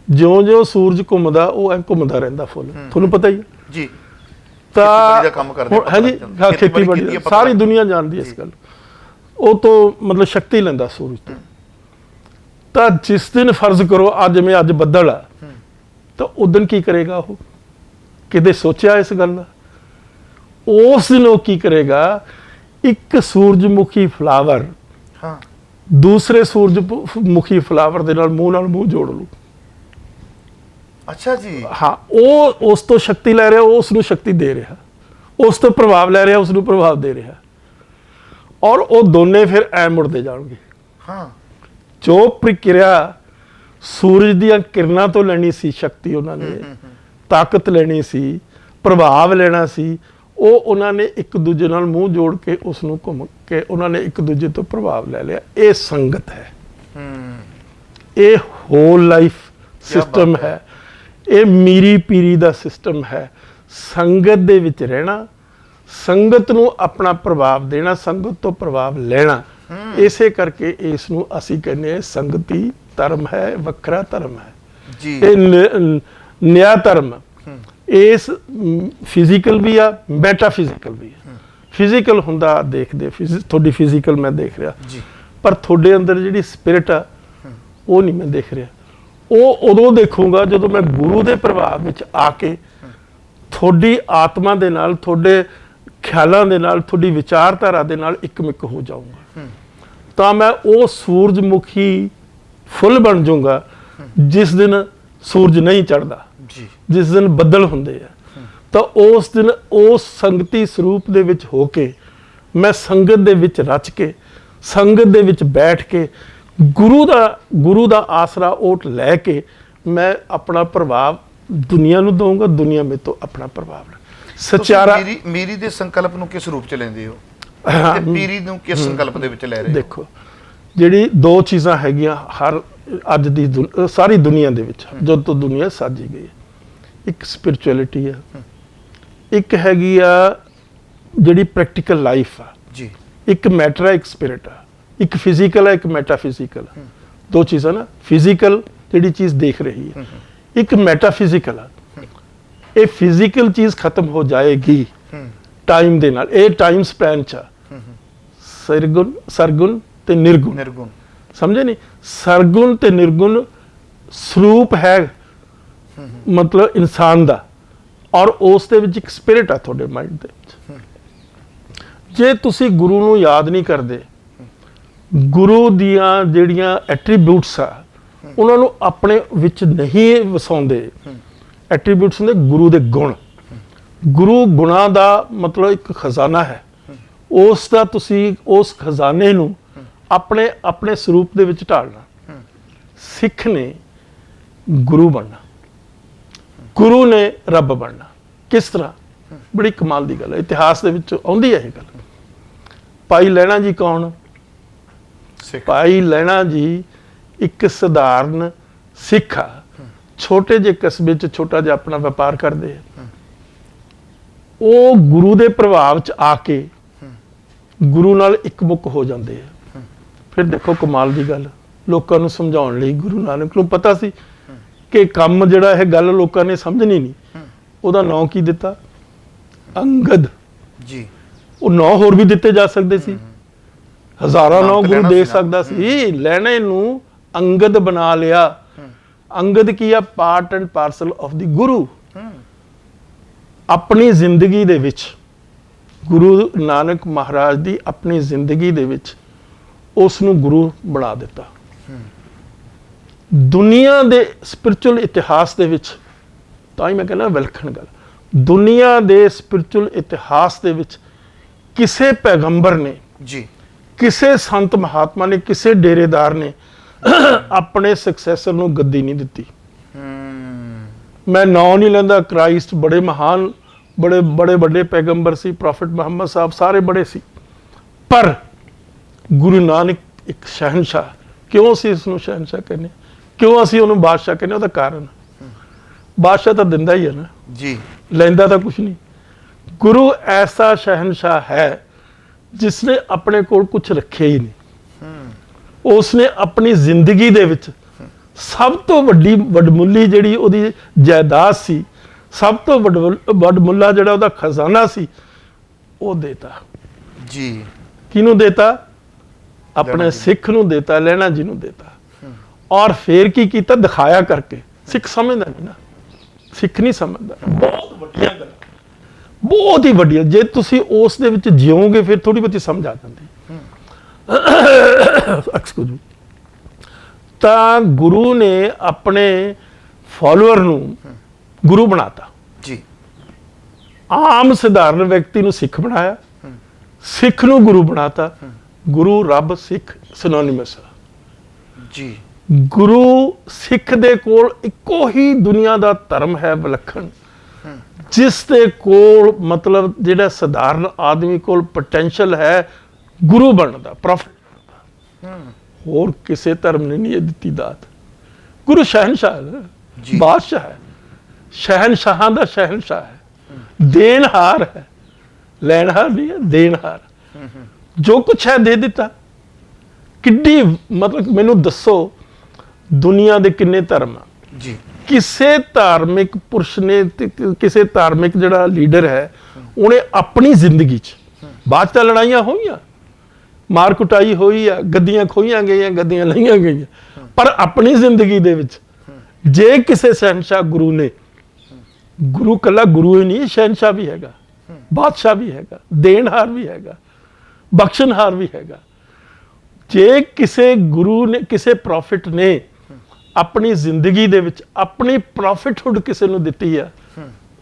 ਜਿਉਂ-ਜਿਉਂ ਸੂਰਜ ਘੁੰਮਦਾ ਉਹ ਐ ਘੁੰਮਦਾ ਰਹਿੰਦਾ ਫੁੱਲ, ਤੁਹਾਨੂੰ ਪਤਾ ਹੀ ਹੈ ਜੀ। ਤਾਂ ਹਾਂਜੀ, ਖੇਤੀਬਾੜੀ ਸਾਰੀ ਦੁਨੀਆ ਜਾਣਦੀ ਹੈ ਇਸ ਗੱਲ। ਉਹ ਤੋਂ ਮਤਲਬ ਸ਼ਕਤੀ ਲੈਂਦਾ ਸੂਰਜ ਤੋਂ। ਤਾਂ ਜਿਸ ਦਿਨ ਫਰਜ਼ ਕਰੋ ਜਿਵੇਂ ਅੱਜ ਬੱਦਲ ਆ, ਤਾਂ ਉਦਣ ਕੀ ਕਰੇਗਾ? ਉਹ ਕਿਤੇ ਸੋਚਿਆ ਇਸ ਗੱਲ ਦਾ? ਉਸ ਦਿਨ ਉਹ ਕੀ ਕਰੇਗਾ? ਇੱਕ ਸੂਰਜਮੁਖੀ ਫਲਾਵਰ ਦੂਸਰੇ ਸੂਰਜਮੁਖੀ ਫਲਾਵਰ ਦੇ ਨਾਲ ਮੂੰਹ ਜੋੜ ਲੂ। ਅੱਛਾ ਜੀ। ਹਾਂ, ਉਹ ਉਸ ਤੋਂ ਸ਼ਕਤੀ ਲੈ ਰਿਹਾ, ਉਸ ਨੂੰ ਸ਼ਕਤੀ ਦੇ ਰਿਹਾ, ਉਸ ਤੋਂ ਪ੍ਰਭਾਵ ਲੈ ਰਿਹਾ, ਉਸ ਨੂੰ ਪ੍ਰਭਾਵ ਦੇ ਰਿਹਾ, ਔਰ ਉਹ ਦੋਨੇ ਫਿਰ ਐ ਮੁੜਦੇ ਜਾਣਗੇ। ਜੋ ਪ੍ਰਕਿਰਿਆ ਸੂਰਜ ਦੀਆਂ ਕਿਰਨਾਂ ਤੋਂ ਲੈਣੀ ਸੀ ਸ਼ਕਤੀ, ਉਹਨਾਂ ਨੇ ਤਾਕਤ ਲੈਣੀ ਸੀ, ਪ੍ਰਭਾਵ ਲੈਣਾ ਸੀ, ਉਹ ਉਹਨਾਂ ਨੇ ਇੱਕ ਦੂਜੇ ਨਾਲ ਮੂੰਹ ਜੋੜ ਕੇ ਉਸ ਨੂੰ ਘੁੰਮ ਕੇ ਉਹਨਾਂ ਨੇ ਇੱਕ ਦੂਜੇ ਤੋਂ ਪ੍ਰਭਾਵ ਲੈ ਲਿਆ। ਇਹ ਸੰਗਤ ਹੈ, ਇਹ ਹੋਲ ਲਾਈਫ ਸਿਸਟਮ ਹੈ, ਇਹ ਮੀਰੀ ਪੀਰੀ ਦਾ ਸਿਸਟਮ ਹੈ। ਸੰਗਤ ਦੇ ਵਿੱਚ ਰਹਿਣਾ, ਸੰਗਤ ਨੂੰ ਆਪਣਾ ਪ੍ਰਭਾਵ ਦੇਣਾ, ਸੰਗਤ ਤੋਂ ਪ੍ਰਭਾਵ ਲੈਣਾ। ਇਸੇ ਕਰਕੇ ਇਸ ਨੂੰ ਅਸੀਂ ਕਹਿੰਦੇ ਹਾਂ ਸੰਗਤੀ ਧਰਮ ਹੈ, ਵੱਖਰਾ ਧਰਮ ਹੈ ਜੀ। ਇਹ ਨਿਆ ਧਰਮ ਇਸ ਫਿਜ਼ੀਕਲ ਵੀ ਆ, ਮੈਟਾਫਿਜ਼ੀਕਲ ਵੀ ਆ। ਫਿਜ਼ੀਕਲ ਹੁੰਦਾ ਦੇਖਦੇ, ਤੁਹਾਡੀ ਫਿਜ਼ੀਕਲ ਮੈਂ ਦੇਖ ਰਿਹਾ ਜੀ, ਪਰ ਤੁਹਾਡੇ ਅੰਦਰ ਜਿਹੜੀ ਸਪਿਰਿਟ ਆ ਉਹ ਨਹੀਂ ਮੈਂ ਦੇਖ ਰਿਹਾ। ਉਹ ਉਦੋਂ ਦੇਖੂੰਗਾ ਜਦੋਂ ਮੈਂ ਗੁਰੂ ਦੇ ਪ੍ਰਭਾਵ ਵਿੱਚ ਆ ਕੇ ਤੁਹਾਡੀ ਆਤਮਾ ਦੇ ਨਾਲ, ਤੁਹਾਡੇ ਖਿਆਲਾਂ ਦੇ ਨਾਲ, ਤੁਹਾਡੀ ਵਿਚਾਰਧਾਰਾ ਦੇ ਨਾਲ ਇੱਕਮਿਕ ਹੋ ਜਾਊਂਗਾ। ਤਾਂ ਮੈਂ ਉਹ ਸੂਰਜਮੁਖੀ ਫੁੱਲ ਬਣ ਜਾਊਂਗਾ ਜਿਸ ਦਿਨ ਸੂਰਜ ਨਹੀਂ ਚੜ੍ਹਦਾ, ਜਿਸ ਦਿਨ ਬੱਦਲ ਹੁੰਦੇ ਆ। ਤਾਂ ਉਸ ਦਿਨ ਉਸ ਸੰਗਤੀ ਸਰੂਪ ਦੇ ਵਿੱਚ ਹੋ ਕੇ ਮੈਂ ਸੰਗਤ ਦੇ ਵਿੱਚ ਰਚ ਕੇ, ਸੰਗਤ ਦੇ ਵਿੱਚ ਬੈਠ ਕੇ ਗੁਰੂ ਦਾ ਆਸਰਾ ਓਟ ਲੈ ਕੇ ਮੈਂ ਆਪਣਾ ਪ੍ਰਭਾਵ ਦੁਨੀਆ ਨੂੰ ਦਊਂਗਾ, ਦੁਨੀਆ ਮੇਰੇ ਤੋਂ ਆਪਣਾ ਪ੍ਰਭਾਵ ਲੈ। ਸਚਾਰਾ ਮੀਰੀ ਦੇ ਸੰਕਲਪ ਨੂੰ ਕਿਸ ਰੂਪ ਚ ਲੈਂਦੇ ਹੋ ਤੇ ਪੀਰੀ ਨੂੰ ਕਿਸ ਸੰਕਲਪ ਦੇ ਵਿੱਚ ਲੈ ਰਹੇ ਹੋ? ਦੇਖੋ, ਜਿਹੜੀ ਦੋ ਚੀਜ਼ਾਂ ਹੈਗੀਆਂ ਹਰ ਅੱਜ ਦੀ ਸਾਰੀ ਦੁਨੀਆ ਦੇ ਵਿੱਚ, ਜਦੋਂ ਤੋਂ ਦੁਨੀਆ ਸਾਜੀ ਗਈ ਹੈ, ਇੱਕ ਸਪਿਰਚੁਅਲਿਟੀ ਹੈ, ਇੱਕ ਹੈਗੀ ਆ ਜਿਹੜੀ ਪ੍ਰੈਕਟੀਕਲ ਲਾਈਫ ਆ ਜੀ। ਇੱਕ ਮੈਟਰ ਹੈ, ਇੱਕ ਸਪਿਰਿਟ ਆ, ਇੱਕ ਫਿਜ਼ੀਕਲ ਹੈ, ਇੱਕ ਮੈਟਾਫਿਜ਼ੀਕਲ। ਦੋ ਚੀਜ਼ਾਂ ਨਾ, ਫਿਜ਼ੀਕਲ ਜਿਹੜੀ ਚੀਜ਼ ਦੇਖ ਰਹੀ ਹੈ, ਇੱਕ ਮੈਟਾਫਿਜ਼ੀਕਲ ਆ। ਇਹ ਫਿਜ਼ੀਕਲ ਚੀਜ਼ ਖਤਮ ਹੋ ਜਾਏਗੀ ਟਾਈਮ ਦੇ ਨਾਲ। ਇਹ ਟਾਈਮ ਸਪੈਨ ਚ ਸਰਗੁਣ ਤੇ ਨਿਰਗੁਣ ਸਮਝੇ ਨਹੀਂ? ਸਰਗੁਣ ਤੇ ਨਿਰਗੁਣ ਸਰੂਪ ਹੈ ਮਤਲਬ ਇਨਸਾਨ ਦਾ, ਔਰ ਉਸ ਦੇ ਵਿੱਚ ਇੱਕ ਸਪਿਰਿਟ ਆ ਤੁਹਾਡੇ ਮਾਈਂਡ ਦੇ ਵਿੱਚ। ਜੇ ਤੁਸੀਂ ਗੁਰੂ ਨੂੰ ਯਾਦ ਨਹੀਂ ਕਰਦੇ, ਗੁਰੂ ਦੀਆਂ ਜਿਹੜੀਆਂ ਐਟਰੀਬਿਊਟਸ ਆ ਉਹਨਾਂ ਨੂੰ ਆਪਣੇ ਵਿੱਚ ਨਹੀਂ ਵਸਾਉਂਦੇ, ਐਟਰੀਬਿਊਟਸ ਹੁੰਦੇ ਗੁਰੂ ਦੇ ਗੁਣ। ਗੁਰੂ ਗੁਣਾਂ ਦਾ ਮਤਲਬ ਇੱਕ ਖਜ਼ਾਨਾ ਹੈ, ਉਸ ਦਾ ਤੁਸੀਂ ਉਸ ਖਜ਼ਾਨੇ ਨੂੰ ਆਪਣੇ ਆਪਣੇ ਸਰੂਪ ਦੇ ਵਿੱਚ ਢਾਲਣਾ। ਸਿੱਖ ਨੇ ਗੁਰੂ ਬਣਨਾ, ਗੁਰੂ ਨੇ ਰੱਬ ਬਣਨਾ। ਕਿਸ ਤਰ੍ਹਾਂ? ਬੜੀ ਕਮਾਲ ਦੀ ਗੱਲ ਹੈ, ਇਤਿਹਾਸ ਦੇ ਵਿੱਚ ਆਉਂਦੀ ਹੈ ਇਹ ਗੱਲ। ਭਾਈ ਲਹਿਣਾ ਜੀ ਕੌਣ? ਭਾਈ ਲਹਿਣਾ ਜੀ ਇੱਕ ਸਧਾਰਨ ਸਿੱਖ ਆ, ਛੋਟੇ ਜਿਹੇ ਕਸਬੇ 'ਚ ਛੋਟਾ ਜਿਹਾ ਆਪਣਾ ਵਪਾਰ ਕਰਦੇ ਆ। ਉਹ ਗੁਰੂ ਦੇ ਪ੍ਰਭਾਵ 'ਚ ਆ ਕੇ ਗੁਰੂ ਨਾਲ ਇੱਕਮੁੱਕ ਹੋ ਜਾਂਦੇ ਆ। ਫਿਰ ਦੇਖੋ ਕਮਾਲ ਦੀ ਗੱਲ, ਲੋਕਾਂ ਨੂੰ ਸਮਝਾਉਣ ਲਈ ਗੁਰੂ ਨਾਨਕ ਨੂੰ ਪਤਾ ਸੀ ਕਿ ਕੰਮ ਜਿਹੜਾ ਇਹ ਗੱਲ ਲੋਕਾਂ ਨੇ ਸਮਝਣੀ ਨਹੀਂ। ਉਹਦਾ ਨਾਂ ਕੀ ਦਿੱਤਾ? ਅੰਗਦ ਜੀ। ਉਹ ਨਾਂ ਹੋਰ ਵੀ ਦਿੱਤੇ ਜਾ ਸਕਦੇ ਸੀ, ਹਜ਼ਾਰਾਂ ਨਾਂ ਗੁਰੂ ਦੇ ਸਕਦਾ ਸੀ। ਲੈਣੇ ਨੂੰ ਅੰਗਦ ਬਣਾ ਲਿਆ। ਅੰਗਦ ਕੀ ਆ? Part and parcel of the Guru. ਆਪਣੀ ਜ਼ਿੰਦਗੀ ਦੇ ਵਿੱਚ ਗੁਰੂ ਨਾਨਕ ਮਹਾਰਾਜ ਦੀ ਆਪਣੀ ਜ਼ਿੰਦਗੀ ਦੇ ਵਿੱਚ ਉਸ ਨੂੰ ਗੁਰੂ ਬਣਾ ਦਿੱਤਾ। ਦੁਨੀਆ ਦੇ ਸਪਿਰਚੁਅਲ ਇਤਿਹਾਸ ਦੇ ਵਿੱਚ, ਤਾਂ ਹੀ ਮੈਂ ਕਹਿੰਦਾ ਵਿਲੱਖਣ ਗੱਲ, ਦੁਨੀਆ ਦੇ ਸਪਿਰਚੁਅਲ ਇਤਿਹਾਸ ਦੇ ਵਿੱਚ ਕਿਸੇ ਪੈਗੰਬਰ ਨੇ ਜੀ, ਕਿਸੇ ਸੰਤ ਮਹਾਤਮਾ ਨੇ, ਕਿਸੇ ਡੇਰੇਦਾਰ ਨੇ ਆਪਣੇ ਸਕਸੈਸਰ ਨੂੰ ਗੱਦੀ ਨਹੀਂ ਦਿੱਤੀ। ਮੈਂ ਨਾਂ ਨਹੀਂ ਲੈਂਦਾ, ਕ੍ਰਾਈਸਟ ਬੜੇ ਮਹਾਨ, ਬੜੇ ਵੱਡੇ ਪੈਗੰਬਰ ਸੀ, ਪ੍ਰੋਫਿਟ ਮੁਹੰਮਦ ਸਾਹਿਬ ਸਾਰੇ ਬੜੇ ਸੀ, ਪਰ ਗੁਰੂ ਨਾਨਕ ਇੱਕ ਸ਼ਹਿਨशाह। ਕਿਉਂ ਅਸੀਂ ਇਸ ਨੂੰ ਸ਼ਹਿਨशाह ਕਹਿੰਦੇ, ਕਿਉਂ ਅਸੀਂ ਉਹਨੂੰ ਬਾਦਸ਼ਾਹ ਕਹਿੰਦੇ? ਉਹਦਾ ਕਾਰਨ, ਬਾਦਸ਼ਾਹ ਤਾਂ ਦਿੰਦਾ ਹੀ ਹੈ ਨਾ ਜੀ, ਲੈਂਦਾ ਤਾਂ ਕੁਛ ਨਹੀਂ। ਗੁਰੂ ਐਸਾ ਸ਼ਹਿਨशाह ਹੈ ਜਿਸਨੇ ਆਪਣੇ ਕੋਲ ਕੁਛ ਰੱਖਿਆ ਹੀ ਨਹੀਂ। ਉਸਨੇ ਆਪਣੀ ਜ਼ਿੰਦਗੀ ਦੇ ਵਿੱਚ ਸਭ ਤੋਂ ਵੱਡੀ ਵਡਮੁੱਲੀ ਜਿਹੜੀ ਉਹਦੀ ਜਾਇਦਾਦ ਸੀ, ਸਭ ਤੋਂ ਵਡਮੁੱਲਾ ਜਿਹੜਾ ਉਹਦਾ ਖਜ਼ਾਨਾ ਸੀ, ਉਹ ਦੇਤਾ ਜੀ। ਕਿਹਨੂੰ ਦੇਤਾ? ਆਪਣੇ ਸਿੱਖ ਨੂੰ ਦੇਤਾ, ਲਹਿਣਾ ਜੀ ਨੂੰ ਦੇਤਾ। ਔਰ ਫੇਰ ਕੀ ਕੀਤਾ? ਦਿਖਾਇਆ ਕਰਕੇ। ਸਿੱਖ ਸਮਝਦਾ ਨਹੀਂ ਨਾ, ਸਿੱਖ ਨਹੀਂ ਸਮਝਦਾ। ਬਹੁਤ ਵੱਡੀਆਂ ਗੱਲਾਂ, ਬਹੁਤ ਹੀ ਵੱਡੀਆਂ। ਜੇ ਤੁਸੀਂ ਉਸ ਦੇ ਵਿੱਚ ਜਿਓਗੇ ਫਿਰ ਥੋੜੀ ਬਹੁਤੀ ਸਮਝ ਆ ਜਾਂਦੀ। Excuse me. ਤਾਂ ਗੁਰੂ ਨੇ ਆਪਣੇ ਫਾਲੋਅਰ ਨੂੰ ਗੁਰੂ ਬਣਾਤਾ ਜੀ। ਆਮ ਸਧਾਰਨ ਵਿਅਕਤੀ ਨੂੰ ਸਿੱਖ ਬਣਾਇਆ, ਸਿੱਖ ਨੂੰ ਗੁਰੂ ਬਣਾਤਾ। ਗੁਰੂ ਰੱਬ ਸਿੱਖ ਸਿਨੋਨਿਮਸ ਜੀ। ਗੁਰੂ ਸਿੱਖ ਦੇ ਕੋਲ ਇੱਕੋ ਹੀ ਦੁਨੀਆ ਦਾ ਧਰਮ ਹੈ ਵਿਲੱਖਣ, ਜਿਸ ਦੇ ਕੋਲ ਮਤਲਬ ਜਿਹੜਾ ਸਧਾਰਨ ਆਦਮੀ ਕੋਲ ਪੋਟੈਂਸ਼ੀਅਲ ਹੈ ਗੁਰੂ ਬਣਨ ਦਾ, ਪ੍ਰੋਫਿਟ। ਹੋਰ ਕਿਸੇ ਧਰਮ ਨੇ ਨਹੀਂ ਇਹ ਦਿੱਤੀ ਦਾਤ। ਗੁਰੂ ਸ਼ਹਿਨशाह ਹੈ, ਬਾਦਸ਼ਾਹ ਹੈ, ਸ਼ਹਿਨशाਹਾਂ ਦਾ ਸ਼ਹਿਨशाह ਹੈ, ਦੇਣਹਾਰ ਹੈ, ਲੈਣਹਾਰ ਨਹੀਂ ਹੈ, ਦੇਣਹਾਰ। ਜੋ ਕੁਛ ਹੈ ਦੇ ਦਿੱਤਾ। ਕਿੱਡੀ ਮਤਲਬ ਮੈਨੂੰ ਦੱਸੋ ਦੁਨੀਆ ਦੇ ਕਿੰਨੇ ਧਰਮ ਆ ਜੀ? ਕਿਸੇ ਧਾਰਮਿਕ ਪੁਰਸ਼ ਨੇ, ਕਿਸੇ ਧਾਰਮਿਕ ਜਿਹੜਾ ਲੀਡਰ ਹੈ, ਉਹਨੇ ਆਪਣੀ ਜ਼ਿੰਦਗੀ 'ਚ, ਬਾਅਦ 'ਚ ਤਾਂ ਲੜਾਈਆਂ ਹੋਈਆਂ, ਮਾਰ ਕੁਟਾਈ ਹੋਈ ਆ, ਗੱਦੀਆਂ ਖੋਈਆਂ ਗਈਆਂ, ਗੱਦੀਆਂ ਲਈਆਂ ਗਈਆਂ, ਪਰ ਆਪਣੀ ਜ਼ਿੰਦਗੀ ਦੇ ਵਿੱਚ ਜੇ ਕਿਸੇ ਸ਼ਹਿਨशाह ਗੁਰੂ ਨੇ, ਗੁਰੂ ਕੱਲਾ ਗੁਰੂ ਹੀ ਨਹੀਂ, ਸ਼ਹਿਨशाह ਵੀ ਹੈਗਾ, ਬਾਦਸ਼ਾਹ ਵੀ ਹੈਗਾ, ਦੇਣਹਾਰ ਵੀ ਹੈਗਾ, ਬਖਸ਼ਣਹਾਰ ਵੀ ਹੈਗਾ। ਜੇ ਕਿਸੇ ਗੁਰੂ ਨੇ, ਕਿਸੇ ਪ੍ਰੋਫਿਟ ਨੇ ਆਪਣੀ ਜ਼ਿੰਦਗੀ ਦੇ ਵਿੱਚ ਆਪਣੀ ਪ੍ਰੋਫਿਟਹੁੱਡ ਕਿਸੇ ਨੂੰ ਦਿੱਤੀ ਆ,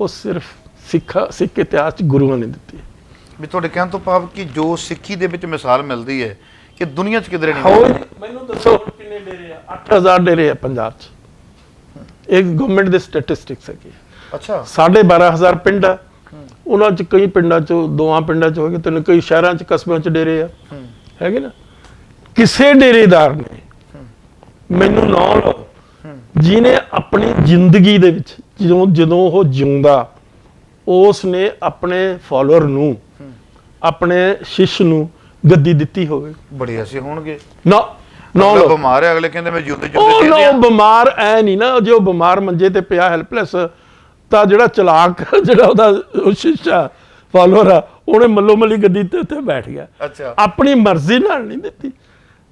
ਉਹ ਸਿਰਫ ਸਿੱਖ ਇਤਿਹਾਸ 'ਚ ਗੁਰੂਆਂ ਨੇ ਦਿੱਤੀ। ਵੀ ਤੁਹਾਡੇ ਕਹਿਣ ਤੋਂ ਭਾਵ ਕਿ ਜੋ ਸਿੱਖੀ ਦੇ ਵਿੱਚ ਮਿਸਾਲ ਮਿਲਦੀ ਹੈ ਕਿ ਦੁਨੀਆ 'ਚ ਕਿਧਰੇ ਨਹੀਂ। ਮੈਨੂੰ ਦੱਸੋ ਕਿੰਨੇ ਡੇਰੇ ਆ? 8000 ਡੇਰੇ ਆ ਪੰਜਾਬ 'ਚ। ਇਹ ਗਵਰਨਮੈਂਟ ਦੇ ਸਟੈਟਿਸਟਿਕਸ ਹੈਗੇ। ਅੱਛਾ। 12,500 ਪਿੰਡ ਆ, ਉਹਨਾਂ 'ਚ ਕਈ ਪਿੰਡਾਂ 'ਚ, 2 ਪਿੰਡਾਂ 'ਚ ਹੋਗੇ, ਤੇ ਕਈ ਸ਼ਹਿਰਾਂ 'ਚ, ਕਸਬਿਆਂ 'ਚ ਡੇਰੇ ਆ, ਹੈਗੇ ਨਾ। ਕਿਸੇ ਡੇਰੇਦਾਰ ਨੇ, ਮੈਨੂੰ ਨਾਂ ਲਓ, ਜਿਹਨੇ ਆਪਣੀ ਜ਼ਿੰਦਗੀ ਦੇ ਵਿੱਚ ਜਦੋਂ ਉਹ ਜਿਉਂਦਾ, ਉਸ ਨੇ ਆਪਣੇ ਫਾਲੋਅਰ ਨੂੰ, ਆਪਣੇ ਸ਼ਿਸ਼ ਨੂੰ ਗੱਦੀ ਦਿੱਤੀ ਹੋਵੇ? ਬੜੇ ਐਸੇ ਹੋਣਗੇ ਨਾ। ਨਾ ਬਿਮਾਰ ਹੈ, ਅਗਲੇ ਕਹਿੰਦੇ ਮੈਂ ਜਿਉਂਦੇ ਜਿਉਂਦੇ ਦੇ ਦਿਆਂ। ਉਹ ਬਿਮਾਰ ਐ ਨਹੀਂ ਨਾ, ਜੇ ਉਹ ਬਿਮਾਰ ਮੰਜੇ ਤੇ ਪਿਆ ਹੈਲਪਲੈਸ, ਤਾਂ ਜਿਹੜਾ ਚਲਾਕ, ਜਿਹੜਾ ਉਹਦਾ ਸ਼ਿਸ਼ਾ ਫਾਲੋਅਰ ਆ, ਉਹਨੇ ਮੱਲੋ ਮੱਲੀ ਗੱਦੀ ਤੇ ਉੱਤੇ ਬੈਠ ਗਿਆ। ਅੱਛਾ। ਆਪਣੀ ਮਰਜ਼ੀ ਨਾਲ ਨਹੀਂ ਦਿੱਤੀ,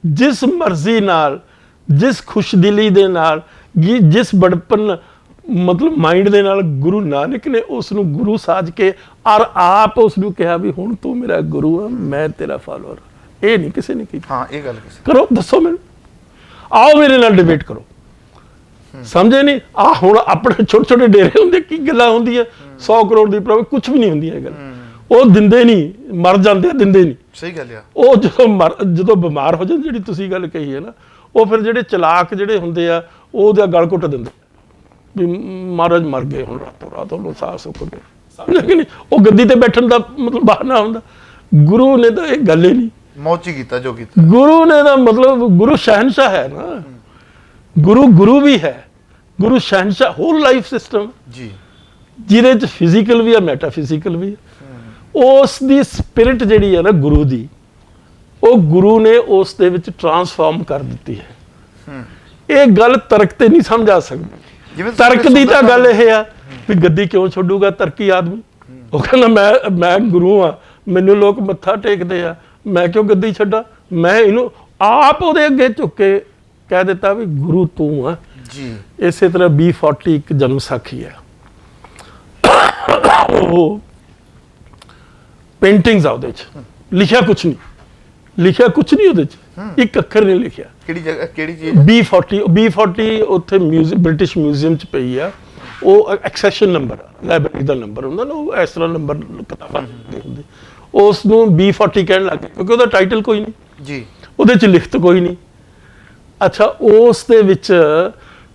ਜਿਸ ਮਰਜ਼ੀ ਨਾਲ, ਜਿਸ ਖੁਸ਼ਦਿਲੀ ਦੇ ਨਾਲ, ਜਿਸ ਬੜਪਨ ਮਤਲਬ ਮਾਈਂਡ ਦੇ ਨਾਲ ਗੁਰੂ ਨਾਨਕ ਨੇ ਉਸ ਨੂੰ ਗੁਰੂ ਸਾਜ ਕੇ ਔਰ ਆਪ ਉਸ ਨੂੰ ਕਿਹਾ ਵੀ ਹੁਣ ਤੂੰ ਮੇਰਾ ਗੁਰੂ ਆ, ਮੈਂ ਤੇਰਾ ਫਾਲੋਅਰ। ਇਹ ਨਹੀਂ ਕਿਸੇ ਨੇ ਕੀਤੀ। ਹਾਂ, ਇਹ ਗੱਲ ਕਿਸੇ ਕਰੋ, ਦੱਸੋ ਮੈਨੂੰ, ਆਓ ਮੇਰੇ ਨਾਲ ਡਿਬੇਟ ਕਰੋ। ਸਮਝੇ ਨਹੀਂ? ਆ ਹੁਣ ਆਪਣੇ ਛੋਟੇ ਛੋਟੇ ਡੇਰੇ ਹੁੰਦੇ, ਕੀ ਗੱਲਾਂ ਹੁੰਦੀਆਂ, 100 ਕਰੋੜ ਦੀ ਪ੍ਰੋਬਲਮ, ਕੁਝ ਵੀ ਨਹੀਂ ਹੁੰਦੀ ਇਹ ਗੱਲ। ਉਹ ਦਿੰਦੇ ਨਹੀਂ, ਮਰ ਜਾਂਦੇ ਆ, ਦਿੰਦੇ ਨਹੀਂ। ਸਹੀ ਗੱਲ ਆ। ਉਹ ਜਦੋਂ ਬਿਮਾਰ ਹੋ ਜਾਂਦੇ, ਜਿਹੜੀ ਤੁਸੀਂ ਗੱਲ ਕਹੀ ਹੈ ਨਾ, ਉਹ ਫਿਰ ਜਿਹੜੇ ਚਲਾਕ ਜਿਹੜੇ ਹੁੰਦੇ ਆ ਉਹ ਉਹਦਾ ਗਲ ਘੁੱਟ ਦਿੰਦੇ ਵੀ ਮਹਾਰਾਜ ਮਰ ਗਏ, ਹੁਣ ਰਾਤੋਂ ਰਾਤ ਉਹਨੂੰ ਸਾਹ ਸੁੱਕ ਗਏ। ਸਮਝਿਆ ਕਿ ਨਹੀਂ? ਉਹ ਗੱਦੀ ਤੇ ਬੈਠਣ ਦਾ ਮਤਲਬ ਬਹਾਨਾ ਹੁੰਦਾ। ਗੁਰੂ ਨੇ ਤਾਂ ਇਹ ਗੱਲ ਹੀ ਨਹੀਂ, ਮੌਚੀ ਕੀਤਾ ਜੋ ਕੀਤਾ। ਗੁਰੂ ਨੇ ਤਾਂ ਮਤਲਬ ਗੁਰੂ ਸ਼ਹਿਨशाह ਹੈ ਨਾ, ਗੁਰੂ ਵੀ ਹੈ, ਗੁਰੂ ਸ਼ਹਿਨशाह ਹੋਲ ਲਾਈਫ ਸਿਸਟਮ ਜੀ, ਜਿਹਦੇ ਚ ਫਿਜ਼ੀਕਲ ਵੀ ਹੈ, ਮੈਟਾਫਿਜ਼ੀਕਲ ਵੀ ਹੈ। ਉਸ ਦੀ ਸਪਿਰਿਟ ਜਿਹੜੀ ਹੈ ਨਾ ਗੁਰੂ ਦੀ, ਉਹ ਗੁਰੂ ਨੇ ਉਸ ਦੇ ਵਿੱਚ ਟਰਾਂਸਫਾਰਮ ਕਰ ਦਿੱਤੀ ਹੈ। ਇਹ ਗੱਲ ਤਰਕ ਤੇ ਨਹੀਂ ਸਮਝਾ ਸਕਦੀ। ਤਰਕ ਦੀ ਤਾਂ ਗੱਲ ਇਹ ਆ ਵੀ ਗੱਦੀ ਕਿਉਂ ਛੱਡੂਗਾ ਤਰਕੀ ਆਦਮੀ। ਉਹ ਕਹਿੰਦਾ ਮੈਂ ਗੁਰੂ ਆ, ਮੈਨੂੰ ਲੋਕ ਮੱਥਾ ਟੇਕਦੇ ਆ, ਮੈਂ ਕਿਉਂ ਗੱਦੀ ਛੱਡਾਂ? ਮੈਂ ਇਹਨੂੰ ਆਪ ਉਹਦੇ ਅੱਗੇ ਝੁੱਕ ਕੇ ਕਹਿ ਦਿੱਤਾ ਵੀ ਗੁਰੂ ਤੂੰ ਆ ਜੀ। ਇਸੇ ਤਰ੍ਹਾਂ B40 ਇੱਕ ਜਨਮ ਸਾਖੀ ਹੈ, ਉਹ ਪੇਂਟਿੰਗਸ ਆ, ਉਹਦੇ ਚ ਲਿਖਿਆ ਕੁਛ ਨਹੀਂ ਉਹਦੇ ਚ, ਇੱਕ ਅੱਖਰ ਨਹੀਂ ਲਿਖਿਆ। ਕਿਹੜੀ ਜਗ੍ਹਾ, ਕਿਹੜੀ ਚੀਜ਼? B40 ਉੱਥੇ ਬ੍ਰਿਟਿਸ਼ ਮਿਊਜ਼ੀਅਮ ਚ ਪਈ ਆ। ਉਹ ਐਕਸੈਸ਼ਨ ਨੰਬਰ, ਲਾਇਬ੍ਰੇਰੀ ਦਾ ਨੰਬਰ ਹੁੰਦਾ ਨਾ, ਉਹ ਇਸ ਤਰ੍ਹਾਂ ਨੰਬਰ ਕਿਤਾਬਾਂ ਦੇ ਹੁੰਦੇ, ਉਸ ਨੂੰ B40 ਕਹਿਣ ਲੱਗ ਗਏ ਕਿਉਂਕਿ ਉਹਦਾ ਟਾਈਟਲ ਕੋਈ ਨਹੀਂ ਜੀ, ਉਹਦੇ ਚ ਲਿਖਤ ਕੋਈ ਨਹੀਂ। ਅੱਛਾ, ਉਸ ਦੇ ਵਿੱਚ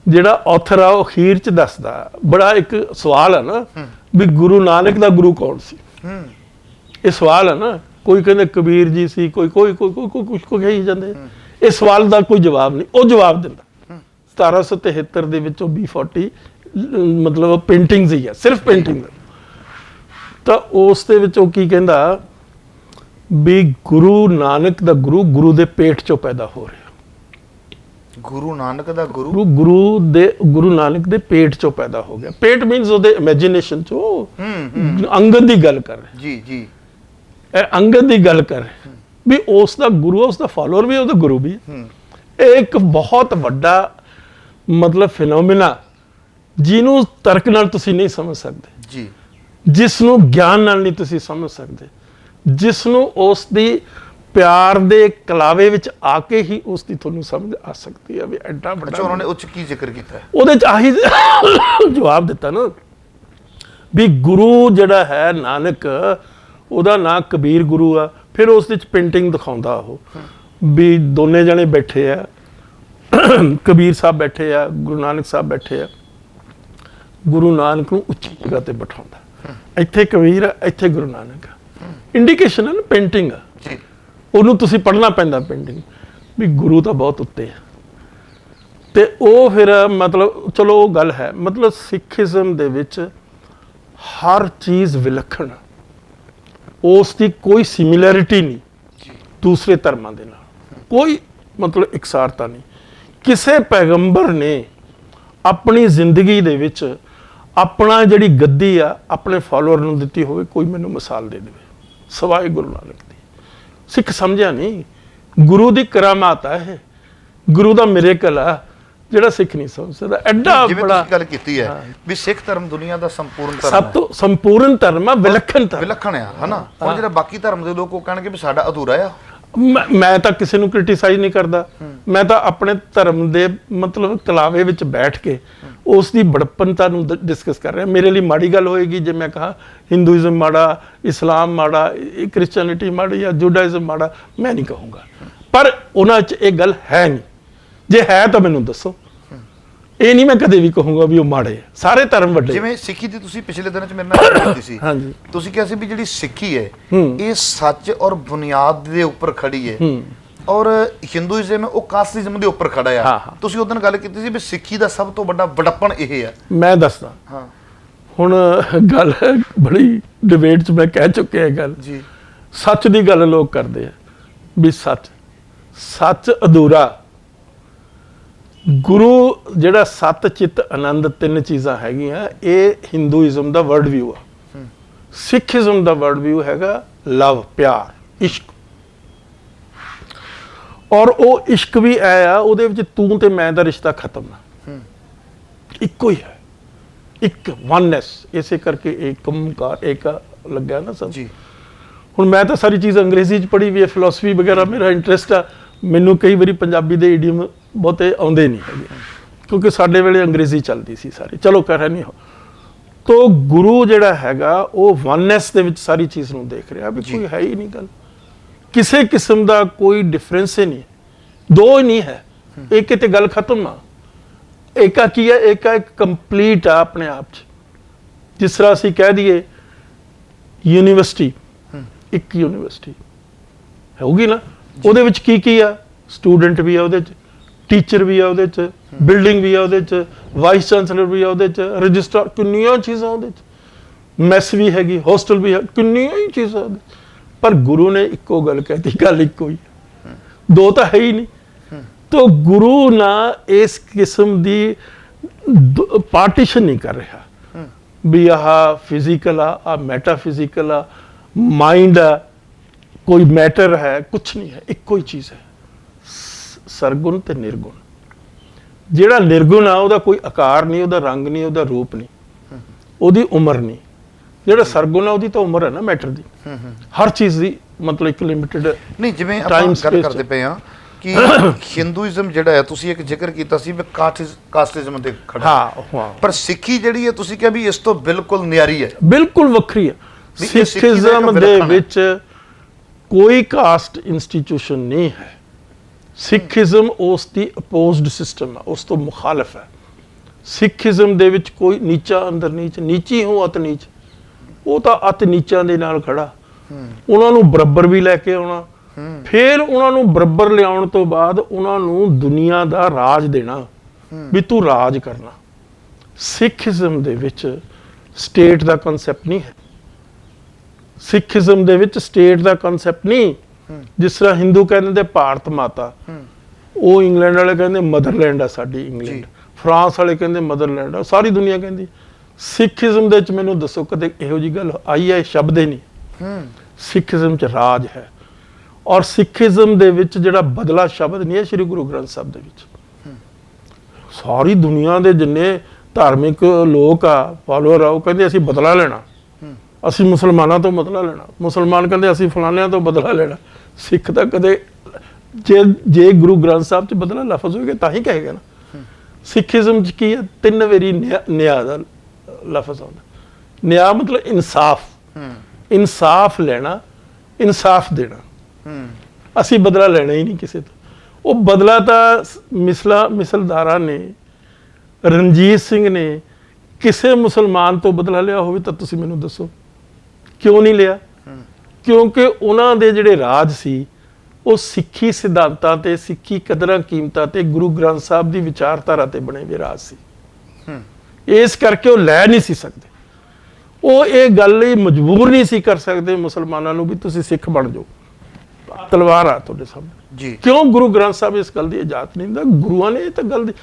ਜਿਹੜਾ ਆਥਰ ਆ ਉਹ ਅਖੀਰ ਚ ਦੱਸਦਾ, ਬੜਾ ਇੱਕ ਸਵਾਲ ਹੈ ਨਾ ਵੀ ਗੁਰੂ ਨਾਨਕ ਦਾ ਗੁਰੂ ਕੌਣ ਸੀ। ਇਹ ਸਵਾਲ ਹੈ ਨਾ, ਕੋਈ ਕਹਿੰਦੇ ਕਬੀਰ ਜੀ ਸੀ, ਕੋਈ ਕੁਝ ਕਹੀ ਜਾਂਦੇ। ਇਹ ਸਵਾਲ ਦਾ ਕੋਈ ਜਵਾਬ ਨਹੀਂ, ਉਹ ਜਵਾਬ ਦਿੰਦਾ 1773 ਦੇ ਵਿੱਚ ਉਹ B40 ਮਤਲਬ ਪੇਂਟਿੰਗਸ ਹੀ ਆ, ਸਿਰਫ ਪੇਂਟਿੰਗ। ਤਾਂ ਉਸ ਦੇ ਵਿੱਚ ਉਹ ਕੀ ਕਹਿੰਦਾ ਵੀ ਗੁਰੂ ਨਾਨਕ ਦਾ ਗੁਰੂ ਦੇ ਪੇਟ ਚੋਂ ਪੈਦਾ ਹੋ ਰਿਹਾ। ਗੁਰੂ ਨਾਨਕ ਦਾ ਗੁਰੂ ਨਾਨਕ ਦੇ ਪੇਟ ਚੋਂ ਪੈਦਾ ਹੋ ਗਿਆ। ਪੇਟ ਮੀਨਸ ਉਹਦੇ ਇਮੇਜਿਨੇਸ਼ਨ ਚੋਂ, ਅੰਗਦ ਦੀ ਗੱਲ ਕਰ ਰਿਹਾ। ਜੀ, ਇਹ ਅੰਗਦ ਦੀ ਗੱਲ ਕਰ ਰਿਹਾ ਵੀ ਉਸ ਦਾ ਗੁਰੂ, ਉਸ ਦਾ ਫਾਲੋਅਰ ਵੀ, ਉਹਦਾ ਗੁਰੂ ਵੀ। ਇਹ ਇੱਕ ਬਹੁਤ ਵੱਡਾ ਮਤਲਬ ਫਿਨੋਮੀਨਾ ਜਿਹਨੂੰ ਤਰਕ ਨਾਲ ਤੁਸੀਂ ਨਹੀਂ ਸਮਝ ਸਕਦੇ ਜੀ, ਜਿਸ ਨੂੰ ਗਿਆਨ ਨਾਲ ਨਹੀਂ ਤੁਸੀਂ ਸਮਝ ਸਕਦੇ, ਜਿਸ ਨੂੰ ਉਸ ਦੀ ਪਿਆਰ ਦੇ ਕਲਾਵੇ ਵਿੱਚ ਆ ਕੇ ਹੀ ਉਸ ਦੀ ਤੁਹਾਨੂੰ ਸਮਝ ਆ ਸਕਦੀ ਹੈ ਵੀ ਐਡਾ ਵੱਡਾ। ਅੱਛਾ, ਉਹਨਾਂ ਨੇ ਉੱਚ ਕੀ ਜ਼ਿਕਰ ਕੀਤਾ? ਉਹਦੇ ਚ ਆਹੀ ਜਵਾਬ ਦਿੱਤਾ ਨਾ ਵੀ ਗੁਰੂ ਜਿਹੜਾ ਹੈ ਨਾਨਕ, ਉਹਦਾ ਨਾਂ ਕਬੀਰ ਗੁਰੂ ਆ। ਫਿਰ ਉਸ ਵਿੱਚ ਪੇਂਟਿੰਗ ਦਿਖਾਉਂਦਾ ਉਹ ਵੀ ਦੋਨੇ ਜਣੇ ਬੈਠੇ ਆ, ਕਬੀਰ ਸਾਹਿਬ ਬੈਠੇ ਆ, ਗੁਰੂ ਨਾਨਕ ਸਾਹਿਬ ਬੈਠੇ ਆ। ਗੁਰੂ ਨਾਨਕ ਨੂੰ ਉੱਚੀ ਜਗ੍ਹਾ ਤੇ ਬਿਠਾਉਂਦਾ, ਇੱਥੇ ਕਬੀਰ ਆ, ਇੱਥੇ ਗੁਰੂ ਨਾਨਕ ਆ। ਇੰਡੀਕੇਸ਼ਨ ਹੈ ਨਾ, ਪੇਂਟਿੰਗ ਆ, ਉਹਨੂੰ ਤੁਸੀਂ ਪੜ੍ਹਨਾ ਪੈਂਦਾ ਪੇਂਟਿੰਗ ਵੀ ਗੁਰੂ ਤਾਂ ਬਹੁਤ ਉੱਤੇ ਆ। ਤੇ ਉਹ ਫਿਰ ਮਤਲਬ ਚਲੋ ਉਹ ਗੱਲ ਹੈ, ਮਤਲਬ ਸਿੱਖੀਜ਼ਮ ਦੇ ਵਿੱਚ ਹਰ ਚੀਜ਼ ਵਿਲੱਖਣ, ਉਸ ਦੀ ਕੋਈ ਸਿਮਿਲੈਰਿਟੀ ਨਹੀਂ ਦੂਸਰੇ ਧਰਮਾਂ ਦੇ ਨਾਲ, ਕੋਈ ਮਤਲਬ ਇਕਸਾਰਤਾ ਨਹੀਂ। ਕਿਸੇ ਪੈਗੰਬਰ ਨੇ ਆਪਣੀ ਜ਼ਿੰਦਗੀ ਦੇ ਵਿੱਚ ਆਪਣਾ ਜਿਹੜੀ ਗੱਦੀ ਆ ਆਪਣੇ ਫਾਲੋਅਰ ਨੂੰ ਦਿੱਤੀ ਹੋਵੇ, ਕੋਈ ਮੈਨੂੰ ਮਿਸਾਲ ਦੇ ਦੇਵੇ ਸਿਵਾਏ ਗੁਰੂ ਨਾਨਕ ਦੀ। ਸਿੱਖ ਸਮਝਿਆ ਨਹੀਂ, ਗੁਰੂ ਦੀ ਕਰਾਮਾਤ ਆ ਇਹ, ਗੁਰੂ ਦਾ ਮਿਰੇਕਲ ਆ ਜਿਹੜਾ ਸਿੱਖ ਨਹੀਂ ਸਮਝ ਸਕਦਾ। ਐਡਾ ਬੜਾ ਗੱਲ ਕੀਤੀ ਹੈ ਵੀ ਸਿੱਖ ਧਰਮ ਦੁਨੀਆ ਦਾ ਸੰਪੂਰਨ ਧਰਮ, ਸਭ ਤੋਂ ਸੰਪੂਰਨ ਧਰਮ ਆ, ਵਿਲੱਖਣ ਆ, ਹਨਾ। ਹੁਣ ਜਿਹੜਾ ਬਾਕੀ ਧਰਮ ਦੇ ਲੋਕ ਉਹ ਕਹਿਣਗੇ ਵੀ ਸਾਡਾ ਅਧੂਰਾ ਆ। ਮੈਂ ਤਾਂ ਕਿਸੇ ਨੂੰ ਕ੍ਰਿਟੀਸਾਈਜ਼ ਨਹੀਂ ਕਰਦਾ, ਮੈਂ ਤਾਂ ਆਪਣੇ ਧਰਮ ਦੇ ਮਤਲਬ ਕਲਾਵੇ ਵਿੱਚ ਬੈਠ ਕੇ ਉਸ ਦੀ ਬੜਪਨਤਾ ਨੂੰ ਡਿਸਕਸ ਕਰ ਰਿਹਾ। ਮੇਰੇ ਲਈ ਮਾੜੀ ਗੱਲ ਹੋਏਗੀ ਜੇ ਮੈਂ ਕਹਾ ਹਿੰਦੂਇਜ਼ਮ ਮਾੜਾ, ਇਸਲਾਮ ਮਾੜਾ, ਕ੍ਰਿਸਚੀਅਨਿਟੀ ਮਾੜੀ ਜਾਂ ਜੂਡਾਇਜ਼ਮ ਮਾੜਾ, ਮੈਂ ਨਹੀਂ ਕਹੂੰਗਾ। ਪਰ ਉਹਨਾਂ 'ਚ ਇਹ ਗੱਲ ਹੈ ਨਹੀਂ, ਜੇ ਹੈ ਤਾਂ ਮੈਨੂੰ ਦੱਸੋ। ਇਹ ਨਹੀਂ ਮੈਂ ਕਦੇ ਵੀ ਕਹੂੰਗਾ ਵੀ ਉਹ ਮਾੜੇ ਆ, ਸਾਰੇ ਧਰਮ ਵੱਡੇ। ਜਿਵੇਂ ਸਿੱਖੀ ਦੀ ਤੁਸੀਂ ਪਿਛਲੇ ਦਿਨਾਂ 'ਚ ਮੇਰੇ ਨਾਲ ਗੱਲ ਕੀਤੀ ਸੀ, ਹਾਂਜੀ, ਤੁਸੀਂ ਕਿਹਾ ਸੀ ਵੀ ਜਿਹੜੀ ਸਿੱਖੀ ਹੈ ਇਹ ਸੱਚ ਔਰ ਬੁਨਿਆਦ ਦੇ ਉੱਪਰ ਖੜੀ ਹੈ, ਔਰ ਹਿੰਦੂਇਜ਼ਮ ਉਹ ਕਾਸਟਿਜ਼ਮ ਦੇ ਉੱਪਰ ਖੜਾ ਆ। ਤੁਸੀਂ ਉਸ ਦਿਨ ਗੱਲ ਕੀਤੀ ਸੀ ਵੀ ਸਿੱਖੀ ਦਾ ਸਭ ਤੋਂ ਵੱਡਾ ਵਡੱਪਣ ਇਹ ਆ। ਮੈਂ ਦੱਸਦਾ, ਹੁਣ ਗੱਲ ਬੜੀ ਡਿਬੇਟ 'ਚ ਮੈਂ ਕਹਿ ਚੁੱਕਿਆ ਇਹ ਗੱਲ ਜੀ। ਸੱਚ ਦੀ ਗੱਲ ਲੋਕ ਕਰਦੇ ਆ ਵੀ ਸੱਚ ਅਧੂਰਾ। ਗੁਰੂ ਜਿਹੜਾ ਸਤ ਚਿੱਤ ਆਨੰਦ, ਤਿੰਨ ਚੀਜ਼ਾਂ ਹੈਗੀਆਂ, ਇਹ ਹਿੰਦੂਇਜ਼ਮ ਦਾ ਵਰਲਡ ਵਿਊ ਆ। ਸਿੱਖੀਜ਼ਮ ਦਾ ਵਰਲਡ ਵਿਊ ਹੈਗਾ ਲਵ, ਪਿਆਰ, ਇਸ਼ਕ। ਔਰ ਉਹ ਇਸ਼ਕ ਵੀ ਆ, ਉਹਦੇ ਵਿੱਚ ਤੂੰ ਤੇ ਮੈਂ ਦਾ ਰਿਸ਼ਤਾ ਖਤਮ ਆ, ਇੱਕੋ ਹੀ ਹੈ। ਇੱਕ ਵਨਨੈਸ, ਇਸੇ ਕਰਕੇ ਏਕਮਕਾਰ ਏਕਾ ਲੱਗਿਆ ਨਾ ਸਭ। ਜੀ ਹੁਣ ਮੈਂ ਤਾਂ ਸਾਰੀ ਚੀਜ਼ ਅੰਗਰੇਜ਼ੀ 'ਚ ਪੜ੍ਹੀ ਵੀ ਹੈ, ਫਿਲਾਸਫੀ ਵਗੈਰਾ ਮੇਰਾ ਇੰਟਰਸਟ ਆ। ਮੈਨੂੰ ਕਈ ਵਾਰੀ ਪੰਜਾਬੀ ਦੇ ਈਡੀਅਮ ਬਹੁਤੇ ਆਉਂਦੇ ਨਹੀਂ ਹੈਗੇ, ਕਿਉਂਕਿ ਸਾਡੇ ਵੇਲੇ ਅੰਗਰੇਜ਼ੀ ਚੱਲਦੀ ਸੀ ਸਾਰੀ। ਚਲੋ ਕਹਿ ਨਹੀਂ ਹੋ ਤੋ ਗੁਰੂ ਜਿਹੜਾ ਹੈਗਾ ਉਹ ਵਨਨੈਸ ਦੇ ਵਿੱਚ ਸਾਰੀ ਚੀਜ਼ ਨੂੰ ਦੇਖ ਰਿਹਾ ਵੀ ਕੋਈ ਹੈ ਹੀ ਨਹੀਂ ਗੱਲ, ਕਿਸੇ ਕਿਸਮ ਦਾ ਕੋਈ ਡਿਫਰੈਂਸ ਹੀ ਨਹੀਂ, ਦੋ ਹੀ ਨਹੀਂ ਹੈ, ਇੱਕ ਤੇ ਗੱਲ ਖਤਮ ਆ। ਏਕਾ ਕੀ ਹੈ? ਏਕਾ ਇੱਕ ਕੰਪਲੀਟ ਆ ਆਪਣੇ ਆਪ 'ਚ। ਜਿਸ ਤਰ੍ਹਾਂ ਅਸੀਂ ਕਹਿ ਦਈਏ ਯੂਨੀਵਰਸਿਟੀ, ਇੱਕ ਯੂਨੀਵਰਸਿਟੀ ਹੋਊਗੀ ਨਾ, ਉਹਦੇ ਵਿੱਚ ਕੀ ਕੀ ਆ? ਸਟੂਡੈਂਟ ਵੀ ਆ ਉਹਦੇ 'ਚ, ਟੀਚਰ ਵੀ ਆ ਉਹਦੇ 'ਚ, ਬਿਲਡਿੰਗ ਵੀ ਆ ਉਹਦੇ 'ਚ, ਵਾਈਸ ਚਾਂਸਲਰ ਵੀ ਆ ਉਹਦੇ 'ਚ, ਰਜਿਸਟਰਾਰ, ਕਿੰਨੀਆਂ ਚੀਜ਼ਾਂ ਉਹਦੇ 'ਚ, ਮੈਸ ਵੀ ਹੈਗੀ, ਹੋਸਟਲ ਵੀ ਹੈ, ਕਿੰਨੀਆਂ ਹੀ ਚੀਜ਼ਾਂ ਉਹਦੇ 'ਚ। ਪਰ ਗੁਰੂ ਨੇ ਇੱਕੋ ਗੱਲ ਕਹਿਤੀ, ਗੱਲ ਇੱਕੋ ਹੀ, ਦੋ ਤਾਂ ਹੈ ਹੀ ਨਹੀਂ। ਤੋ ਗੁਰੂ ਨਾ ਇਸ ਕਿਸਮ ਦੀ ਪਾਰਟੀਸ਼ਨ ਨਹੀਂ ਕਰ ਰਿਹਾ ਵੀ ਆਹ ਫਿਜ਼ੀਕਲ ਆ ਮੈਟਾਫਿਜ਼ੀਕਲ ਆ, ਮਾਈਂਡ ਆ, ਕੋਈ ਮੈਟਰ ਹੈ, ਕੁਛ ਨਹੀਂ ਹੈ, ਇੱਕੋ ਹੀ ਚੀਜ਼ ਹੈ, ਸਰਗੁਣ ਤੇ ਨਿਰਗੁਣ। ਜਿਹੜਾ ਨਿਰਗੁਣ ਆ ਉਹਦਾ ਕੋਈ ਆਕਾਰ ਨਹੀਂ, ਉਹਦਾ ਰੰਗ ਨਹੀਂ, ਉਹਦਾ ਰੂਪ ਨਹੀਂ, ਉਹਦੀ ਉਮਰ ਨਹੀਂ। ਜਿਹੜਾ ਸਰਗੁਣ ਆ ਉਹਦੀ ਤਾਂ ਉਮਰ ਹੈ ਨਾ ਮੈਟਰ ਦੀ, ਹਰ ਚੀਜ਼ ਦੀ, ਮਤਲਬ ਇੱਕ ਲਿਮਿਟਡ ਨਹੀਂ। ਜਿਵੇਂ ਆਪਾਂ ਗੱਲ ਕਰਦੇ ਪਏ ਹਾਂ ਕਿ ਹਿੰਦੂਇਜ਼ਮ ਜਿਹੜਾ ਹੈ, ਤੁਸੀਂ ਇੱਕ ਜ਼ਿਕਰ ਕੀਤਾ ਸੀ ਵੀ ਕਾਸਟਿਜ਼ਮ ਤੇ ਖੜਾ, ਹਾਂ, ਪਰ ਸਿੱਖੀ ਜਿਹੜੀ ਹੈ ਤੁਸੀਂ ਕਿਹਾ ਵੀ ਇਸ ਤੋਂ ਬਿਲਕੁਲ ਨਿਆਰੀ ਹੈ, ਬਿਲਕੁਲ ਵੱਖਰੀ ਹੈ। ਸਿੱਖੀਜ਼ਮ ਦੇ ਵਿੱਚ ਕੋਈ ਕਾਸਟ ਇੰਸਟੀਟਿਊਸ਼ਨ ਨਹੀਂ ਹੈ। ਸਿੱਖੀਜ਼ਮ ਉਸ ਦੀ ਅਪੋਜ਼ਡ ਸਿਸਟਮ ਹੈ, ਉਸ ਤੋਂ ਮੁਖਾਲਫ ਹੈ। ਸਿੱਖੀਜ਼ਮ ਦੇ ਵਿੱਚ ਕੋਈ ਨੀਚਾ ਅੰਦਰ ਨੀਚ, ਨੀਚੀ ਹੋ ਅਤ ਨੀਚ, ਉਹ ਤਾਂ ਅਤ ਨੀਚਾਂ ਦੇ ਨਾਲ ਖੜਾ। ਉਹਨਾਂ ਨੂੰ ਬਰਾਬਰ ਵੀ ਲੈ ਕੇ ਆਉਣਾ, ਫਿਰ ਉਹਨਾਂ ਨੂੰ ਬਰਾਬਰ ਲਿਆਉਣ ਤੋਂ ਬਾਅਦ ਉਹਨਾਂ ਨੂੰ ਦੁਨੀਆ ਦਾ ਰਾਜ ਦੇਣਾ ਵੀ ਤੂੰ ਰਾਜ ਕਰਨਾ। ਸਿੱਖੀਜ਼ਮ ਦੇ ਵਿੱਚ ਸਟੇਟ ਦਾ ਕਨਸੈਪਟ ਨਹੀਂ ਹੈ। ਸਿੱਖੀਜ਼ਮ ਦੇ ਵਿੱਚ ਸਟੇਟ ਦਾ ਕਨਸੈਪਟ ਨਹੀਂ। ਜਿਸ ਤਰ੍ਹਾਂ ਹਿੰਦੂ ਕਹਿੰਦੇ ਭਾਰਤ ਮਾਤਾ, ਉਹ ਇੰਗਲੈਂਡ ਵਾਲੇ ਕਹਿੰਦੇ ਮਦਰਲੈਂਡ ਆ ਸਾਡੀ ਇੰਗਲੈਂਡ, ਫਰਾਂਸ ਵਾਲੇ ਕਹਿੰਦੇ ਮਦਰਲੈਂਡ ਆ, ਸਾਰੀ ਦੁਨੀਆ ਕਹਿੰਦੀ। ਸਿੱਖੀਜ਼ਮ ਦੇ ਵਿੱਚ ਮੈਨੂੰ ਦੱਸੋ ਕਦੇ ਇਹੋ ਜਿਹੀ ਗੱਲ ਆਈ ਹੈ? ਸ਼ਬਦ ਹੀ ਨਹੀਂ। ਸਿੱਖੀਜ਼ਮ 'ਚ ਰਾਜ ਹੈ। ਔਰ ਸਿੱਖੀਜ਼ਮ ਦੇ ਵਿੱਚ ਜਿਹੜਾ ਬਦਲਾ ਸ਼ਬਦ ਨਹੀਂ ਹੈ ਸ਼੍ਰੀ ਗੁਰੂ ਗ੍ਰੰਥ ਸਾਹਿਬ ਦੇ ਵਿੱਚ। ਸਾਰੀ ਦੁਨੀਆ ਦੇ ਜਿੰਨੇ ਧਾਰਮਿਕ ਲੋਕ ਆ, ਫਾਲੋਅਰ ਆ, ਉਹ ਕਹਿੰਦੇ ਅਸੀਂ ਬਦਲਾ ਲੈਣਾ, ਅਸੀਂ ਮੁਸਲਮਾਨਾਂ ਤੋਂ ਬਦਲਾ ਲੈਣਾ। ਮੁਸਲਮਾਨ ਕਹਿੰਦੇ ਅਸੀਂ ਫਲਾਣਿਆਂ ਤੋਂ ਬਦਲਾ ਲੈਣਾ। ਸਿੱਖ ਤਾਂ ਕਦੇ ਜੇ ਗੁਰੂ ਗ੍ਰੰਥ ਸਾਹਿਬ 'ਚ ਬਦਲਾ ਲਫ਼ਜ਼ ਹੋਏਗਾ ਤਾਂ ਹੀ ਕਹੇਗਾ ਨਾ। ਸਿੱਖੀਜ਼ਮ 'ਚ ਕੀ ਹੈ? 3 ਵਾਰੀ ਨਿਆਂ ਦਾ ਲਫ਼ਜ਼ ਆਉਂਦਾ। ਨਿਆਂ ਮਤਲਬ ਇਨਸਾਫ, ਇਨਸਾਫ ਲੈਣਾ, ਇਨਸਾਫ ਦੇਣਾ। ਅਸੀਂ ਬਦਲਾ ਲੈਣਾ ਹੀ ਨਹੀਂ ਕਿਸੇ ਤੋਂ। ਉਹ ਬਦਲਾ ਤਾਂ ਮਿਸਲਦਾਰਾਂ ਨੇ, ਰਣਜੀਤ ਸਿੰਘ ਨੇ ਕਿਸੇ ਮੁਸਲਮਾਨ ਤੋਂ ਬਦਲਾ ਲਿਆ ਹੋਵੇ ਤਾਂ ਤੁਸੀਂ ਮੈਨੂੰ ਦੱਸੋ ਕਿਉਂ ਨਹੀਂ ਲਿਆ? ਕਿਉਂਕਿ ਉਹਨਾਂ ਦੇ ਜਿਹੜੇ ਰਾਜ ਸੀ ਉਹ ਸਿੱਖੀ ਸਿਧਾਂਤਾਂ ਤੇ, ਸਿੱਖੀ ਕਦਰਾਂ ਕੀਮਤਾਂ ਤੇ, ਗੁਰੂ ਗ੍ਰੰਥ ਸਾਹਿਬ ਦੀ ਵਿਚਾਰਧਾਰਾ ਤੇ ਬਣੇ ਹੋਏ ਰਾਜ ਸੀ। ਇਸ ਕਰਕੇ ਉਹ ਲੈ ਨਹੀਂ ਸੀ ਸਕਦੇ। ਉਹ ਇਹ ਗੱਲ ਲਈ ਮਜਬੂਰ ਨਹੀਂ ਸੀ ਕਰ ਸਕਦੇ ਮੁਸਲਮਾਨਾਂ ਨੂੰ ਵੀ ਤੁਸੀਂ ਸਿੱਖ ਬਣ ਜਾਓ, ਤਲਵਾਰ ਆ ਤੁਹਾਡੇ ਸਾਹਮਣੇ ਜੀ। ਕਿਉਂ? ਗੁਰੂ ਗ੍ਰੰਥ ਸਾਹਿਬ ਇਸ ਗੱਲ ਦੀ ਇਜਾਜ਼ਤ ਨਹੀਂ ਦਿੰਦਾ। ਗੁਰੂਆਂ ਨੇ ਇਹ ਤਾਂ ਗੱਲ ਦੀ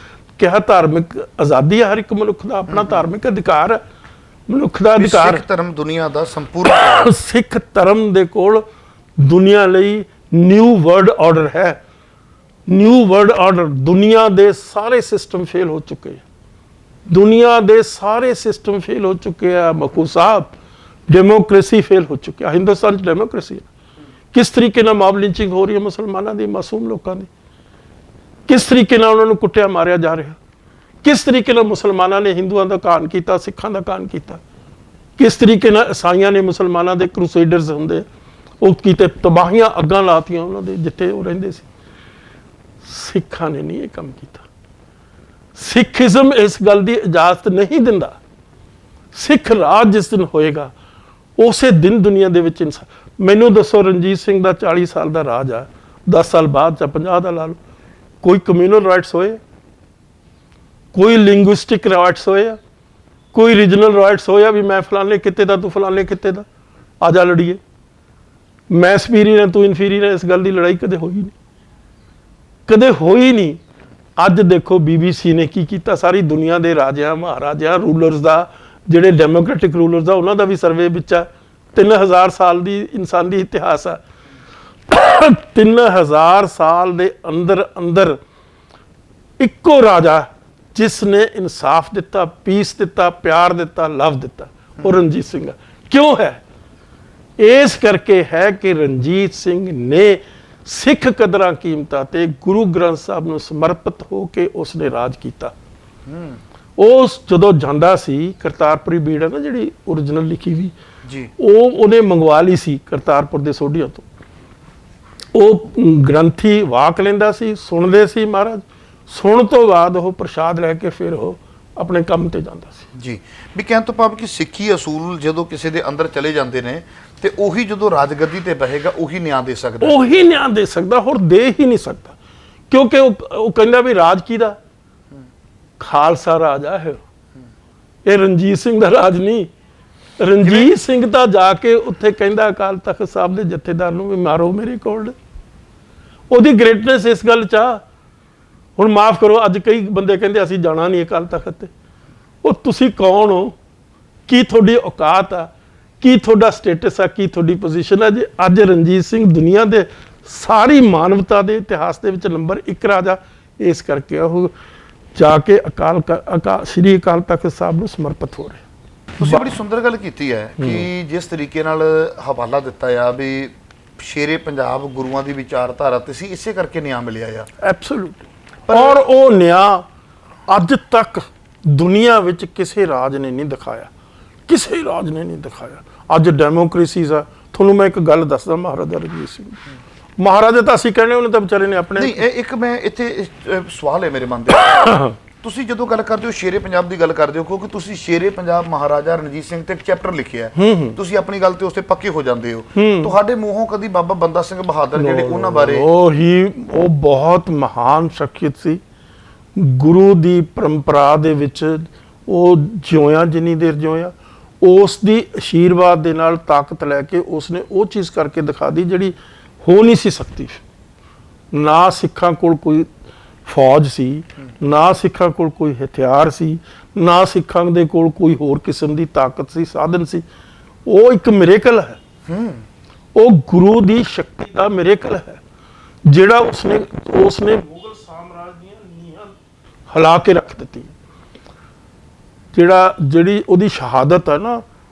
ਕਿਹਾ ਧਾਰਮਿਕ ਆਜ਼ਾਦੀ ਹੈ, ਹਰ ਇੱਕ ਮਨੁੱਖ ਦਾ ਆਪਣਾ ਧਾਰਮਿਕ ਅਧਿਕਾਰ ਹੈ, ਮਨੁੱਖ ਦਾ ਅਧਿਕਾਰ। ਸਿੱਖ ਧਰਮ ਦੁਨੀਆ ਦਾ ਸੰਪੂਰਨ ਸਿੱਖ ਧਰਮ ਦੇ ਕੋਲ ਦੁਨੀਆ ਲਈ ਨਿਊ ਵਰਲਡ ਆਰਡਰ ਹੈ। New world order. ਦੁਨੀਆ ਦੇ ਸਾਰੇ ਸਿਸਟਮ ਫੇਲ ਹੋ ਚੁੱਕੇ ਆ, ਦੁਨੀਆ ਦੇ ਸਾਰੇ ਸਿਸਟਮ ਫੇਲ ਹੋ ਚੁੱਕੇ ਆ ਮਖੂ ਸਾਹਿਬ। ਡੈਮੋਕ੍ਰੇਸੀ ਫੇਲ ਹੋ ਚੁੱਕੀ ਆ। ਹਿੰਦੁਸਤਾਨ 'ਚ ਡੈਮੋਕ੍ਰੇਸੀ ਹੈ। ਕਿਸ ਤਰੀਕੇ ਨਾਲ ਮੌਬ ਲਿੰਚਿੰਗ ਹੋ ਰਹੀ ਹੈ ਮੁਸਲਮਾਨਾਂ ਦੀ, ਮਾਸੂਮ ਲੋਕਾਂ ਦੀ। ਕਿਸ ਤਰੀਕੇ ਨਾਲ ਉਹਨਾਂ ਨੂੰ ਕੁੱਟਿਆ ਮਾਰਿਆ ਜਾ ਰਿਹਾ। ਕਿਸ ਤਰੀਕੇ ਨਾਲ ਮੁਸਲਮਾਨਾਂ ਨੇ ਹਿੰਦੂਆਂ ਦਾ ਕਾਨ ਕੀਤਾ, ਸਿੱਖਾਂ ਦਾ ਕਾਨ ਕੀਤਾ। ਕਿਸ ਤਰੀਕੇ ਨਾਲ ਈਸਾਈਆਂ ਨੇ ਮੁਸਲਮਾਨਾਂ ਦੇ ਕਰੂਸੇਡਰਸ ਹੁੰਦੇ ਉਹ ਕੀਤੇ, ਤਬਾਹੀਆਂ, ਅੱਗਾਂ ਲਾਤੀਆਂ ਉਹਨਾਂ ਦੇ ਜਿੱਥੇ ਉਹ ਰਹਿੰਦੇ ਸੀ। ਸਿੱਖਾਂ ਨੇ ਨਹੀਂ ਇਹ ਕੰਮ ਕੀਤਾ। ਸਿੱਖੀਜ਼ਮ ਇਸ ਗੱਲ ਦੀ ਇਜਾਜ਼ਤ ਨਹੀਂ ਦਿੰਦਾ। ਸਿੱਖ ਰਾਜ ਜਿਸ ਦਿਨ ਹੋਏਗਾ ਉਸੇ ਦਿਨ ਦੁਨੀਆ ਦੇ ਵਿੱਚ ਇਨਸਾਨ। ਮੈਨੂੰ ਦੱਸੋ ਰਣਜੀਤ ਸਿੰਘ ਦਾ 40 ਸਾਲ ਦਾ ਰਾਜ ਆ, 10 ਸਾਲ ਬਾਅਦ ਜਾਂ 50 ਦਾ ਲਾ ਲਓ, ਕੋਈ ਕਮਿਊਨਲ ਰਾਈਟਸ ਹੋਏ? ਕੋਈ ਲਿੰਗੁਇਸਟਿਕ ਰਾਈਟਸ ਹੋਏ ਆ? ਕੋਈ ਰੀਜਨਲ ਰਾਈਟਸ ਹੋਇਆ ਵੀ ਮੈਂ ਫਲਾਣੇ ਕਿਤੇ ਦਾ, ਤੂੰ ਫਲਾਣੇ ਕਿਤੇ ਦਾ, ਆ ਜਾ ਲੜੀਏ, ਮੈਂ ਸੁਪੀਰੀਅਰ ਹਾਂ ਤੂੰ ਇਨਫੀਰੀਅਰ ਹੈ? ਇਸ ਗੱਲ ਦੀ ਲੜਾਈ ਕਦੇ ਹੋਈ ਨਹੀਂ, ਕਦੇ ਹੋਈ ਨਹੀਂ। ਅੱਜ ਦੇਖੋ BBC ਨੇ ਕੀ ਕੀਤਾ, ਸਾਰੀ ਦੁਨੀਆ ਦੇ ਰਾਜਿਆਂ, ਮਹਾਰਾਜਿਆਂ, ਰੂਲਰਸ ਦਾ, ਜਿਹੜੇ ਡੈਮੋਕ੍ਰੈਟਿਕ ਰੂਲਰਸ ਆ ਉਹਨਾਂ ਦਾ ਵੀ ਸਰਵੇ ਵਿੱਚ ਆ। 3000 ਸਾਲ ਦੀ ਇਨਸਾਨ ਦੀ ਇਤਿਹਾਸ ਆ। 3000 ਸਾਲ ਦੇ ਅੰਦਰ ਅੰਦਰ ਇੱਕੋ ਰਾਜਾ ਜਿਸ ਨੇ ਇਨਸਾਫ ਦਿੱਤਾ, ਪੀਸ ਦਿੱਤਾ, ਪਿਆਰ ਦਿੱਤਾ, ਲਵ ਦਿੱਤਾ, ਉਹ ਰਣਜੀਤ ਸਿੰਘ ਆ। ਕਿਉਂ ਹੈ? ਇਸ ਕਰਕੇ ਹੈ ਕਿ ਰਣਜੀਤ ਸਿੰਘ ਨੇ ਸਿੱਖ ਕਦਰਾਂ ਕੀਮਤਾਂ ਤੇ ਗੁਰੂ ਗ੍ਰੰਥ ਸਾਹਿਬ ਨੂੰ ਸਮਰਪਿਤ ਹੋ ਕੇ ਉਸਨੇ ਰਾਜ ਕੀਤਾ। ਉਸ ਜਦੋਂ ਜਾਂਦਾ ਸੀ, ਕਰਤਾਰਪੁਰੀ ਬੀੜ ਹੈ ਨਾ ਜਿਹੜੀ ਓਰੀਜਨਲ ਲਿਖੀ ਵੀ ਜੀ, ਉਹਨੇ ਮੰਗਵਾ ਲਈ ਸੀ ਕਰਤਾਰਪੁਰ ਦੇ ਸੋਢੀਆਂ ਤੋਂ। ਉਹ ਗ੍ਰੰਥੀ ਵਾਕ ਲੈਂਦਾ ਸੀ, ਸੁਣਦੇ ਸੀ ਮਹਾਰਾਜ, ਸੁਣ ਤੋਂ ਬਾਅਦ ਉਹ ਪ੍ਰਸ਼ਾਦ ਲੈ ਕੇ ਫਿਰ ਉਹ ਆਪਣੇ ਕੰਮ ਤੇ ਜਾਂਦਾ ਸੀ। ਜੀ, ਵੀ ਕਹਿਣ ਤੋਂ ਭਾਵ ਕਿ ਸਿੱਖੀ ਅਸੂਲ ਜਦੋਂ ਕਿਸੇ ਦੇ ਅੰਦਰ ਚਲੇ ਜਾਂਦੇ ਨੇ ਤੇ ਉਹੀ ਜਦੋਂ ਰਾਜਗੱਦੀ ਤੇ ਬਹੇਗਾ ਉਹੀ ਨਿਆਂ ਦੇ ਸਕਦਾ, ਉਹੀ ਨਿਆਂ ਦੇ ਸਕਦਾ, ਹੋਰ ਦੇ ਹੀ ਨਹੀਂ ਸਕਦਾ। ਕਿਉਂਕਿ ਉਹ ਕਹਿੰਦਾ ਵੀ ਰਾਜ ਕਿਹਦਾ? ਖਾਲਸਾ ਰਾਜ ਆ ਇਹ ਰਣਜੀਤ ਸਿੰਘ ਦਾ ਰਾਜ ਨਹੀਂ। ਰਣਜੀਤ ਸਿੰਘ ਤਾਂ ਜਾ ਕੇ ਉੱਥੇ ਕਹਿੰਦਾ ਅਕਾਲ ਤਖਤ ਸਾਹਿਬ ਦੇ ਜਥੇਦਾਰ ਨੂੰ ਵੀ ਮਾਰੋ ਮੇਰੇ ਕੋਲ। ਉਹਦੀ ਗ੍ਰੇਟਨੈਸ ਇਸ ਗੱਲ 'ਚ ਆ। ਹੁਣ ਮਾਫ ਕਰੋ, ਅੱਜ ਕਈ ਬੰਦੇ ਕਹਿੰਦੇ ਅਸੀਂ ਜਾਣਾ ਨਹੀਂ ਅਕਾਲ ਤਖਤ ਤੇ। ਉਹ ਤੁਸੀਂ ਕੌਣ ਹੋ? ਕੀ ਤੁਹਾਡੀ ਔਕਾਤ ਆ? ਕੀ ਤੁਹਾਡਾ ਸਟੇਟਸ ਆ? ਕੀ ਤੁਹਾਡੀ ਪੋਜੀਸ਼ਨ ਆ? ਜੇ ਅੱਜ ਰਣਜੀਤ ਸਿੰਘ ਦੁਨੀਆ ਦੇ ਸਾਰੀ ਮਾਨਵਤਾ ਦੇ ਇਤਿਹਾਸ ਦੇ ਵਿੱਚ ਨੰਬਰ 1 ਰਾਜਾ ਇਸ ਕਰਕੇ ਉਹ ਜਾ ਕੇ ਸ਼੍ਰੀ ਅਕਾਲ ਤਖਤ ਸਾਹਿਬ ਨੂੰ ਸਮਰਪਿਤ ਹੋ ਰਿਹਾ। ਤੁਸੀਂ ਬੜੀ ਸੁੰਦਰ ਗੱਲ ਕੀਤੀ ਹੈ ਕਿ ਜਿਸ ਤਰੀਕੇ ਨਾਲ ਹਵਾਲਾ ਦਿੱਤਾ ਆ ਵੀ ਸ਼ੇਰੇ ਪੰਜਾਬ ਗੁਰੂਆਂ ਦੀ ਵਿਚਾਰਧਾਰਾ ਤੇ ਸੀ, ਇਸੇ ਕਰਕੇ ਨਿਆਂ ਮਿਲਿਆ ਆ। ਐਬਸੋਲੂਟਲੀ। ਔਰ ਉਹ ਨਿਆਂ ਅੱਜ ਤੱਕ ਦੁਨੀਆ ਵਿੱਚ ਕਿਸੇ ਰਾਜ ਨੇ ਨਹੀਂ ਦਿਖਾਇਆ, ਕਿਸੇ ਰਾਜ ਨੇ ਨਹੀਂ ਦਿਖਾਇਆ। ਅੱਜ ਡੈਮੋਕ੍ਰੇਸੀਜ਼ ਆ। ਤੁਹਾਨੂੰ ਮੈਂ ਇੱਕ ਗੱਲ ਦੱਸਦਾ, ਮਹਾਰਾਜਾ ਰਣਜੀਤ ਸਿੰਘ ਮਹਾਰਾਜਾ ਤਾਂ ਅਸੀਂ ਕਹਿੰਦੇ ਉਹਨੇ ਤਾਂ ਵਿਚਾਰੇ ਨੇ ਆਪਣੇ ਨਹੀਂ, ਇਹ ਇੱਕ ਮੈਂ ਇੱਥੇ ਸਵਾਲ ਹੈ ਮੇਰੇ ਮਨ ਦੇ ਤੁਸੀਂ ਜਦੋਂ ਗੱਲ ਕਰਦੇ ਹੋ ਸ਼ੇਰੇ ਪੰਜਾਬ ਦੀ ਗੱਲ ਕਰਦੇ ਹੋ, ਕਿਉਂਕਿ ਤੁਸੀਂ ਸ਼ੇਰੇ ਪੰਜਾਬ ਮਹਾਰਾਜਾ ਰਣਜੀਤ ਸਿੰਘ ਤੇ ਇੱਕ ਚੈਪਟਰ ਲਿਖਿਆ, ਤੁਸੀਂ ਆਪਣੀ ਗੱਲ ਤੇ ਉਸ ਤੇ ਪੱਕੇ ਹੋ ਜਾਂਦੇ ਹੋ। ਤੁਹਾਡੇ ਮੂੰਹੋਂ ਕਦੀ ਬਾਬਾ ਬੰਦਾ ਸਿੰਘ ਬਹਾਦਰ ਜਿਹੜੇ ਉਹਨਾਂ ਬਾਰੇ? ਉਹ ਬਹੁਤ ਮਹਾਨ ਸ਼ਖਸੀਅਤ ਸੀ, ਗੁਰੂ ਦੀ ਪਰੰਪਰਾ ਦੇ ਵਿੱਚ ਉਹ ਜਿਉਇਆ, ਜਿੰਨੀ ਦੇਰ ਜਿਉਇਆ। ਉਸ ਦੀ ਆਸ਼ੀਰਵਾਦ ਦੇ ਨਾਲ ਤਾਕਤ ਲੈ ਕੇ ਉਸਨੇ ਉਹ ਚੀਜ਼ ਕਰਕੇ ਦਿਖਾ ਦਿੱਤੀ ਜਿਹੜੀ ਹੋ ਨਹੀਂ ਸੀ ਸਕਦੀ। ਨਾ ਸਿੱਖਾਂ ਕੋਲ ਕੋਈ ਫੌਜ ਸੀ, ਨਾ ਸਿੱਖਾਂ ਕੋਲ ਕੋਈ ਹਥਿਆਰ ਸੀ, ਨਾ ਸਿੱਖਾਂ ਦੇ ਕੋਲ ਕੋਈ ਹੋਰ ਕਿਸਮ ਦੀ ਤਾਕਤ ਸੀ, ਸਾਧਨ ਸੀ। ਉਹ ਇੱਕ ਮਿਰੇਕਲ ਹੈ। ਉਹ ਗੁਰੂ ਦੀ ਸ਼ਕਤੀ ਦਾ ਮਿਰੇਕਲ ਹੈ ਜਿਹੜਾ ਉਸਨੇ ਮੁਗਲ ਸਾਮਰਾਜ ਦੀਆਂ ਨੀਹਾਂ ਹਿਲਾ ਕੇ ਰੱਖ ਦਿੱਤੀ। ਜਿਹੜੀ ਉਹਦੀ ਸ਼ਹਾਦਤ ਹੈ ਨਾ,